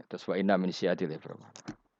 Terus wa inna min syiyadil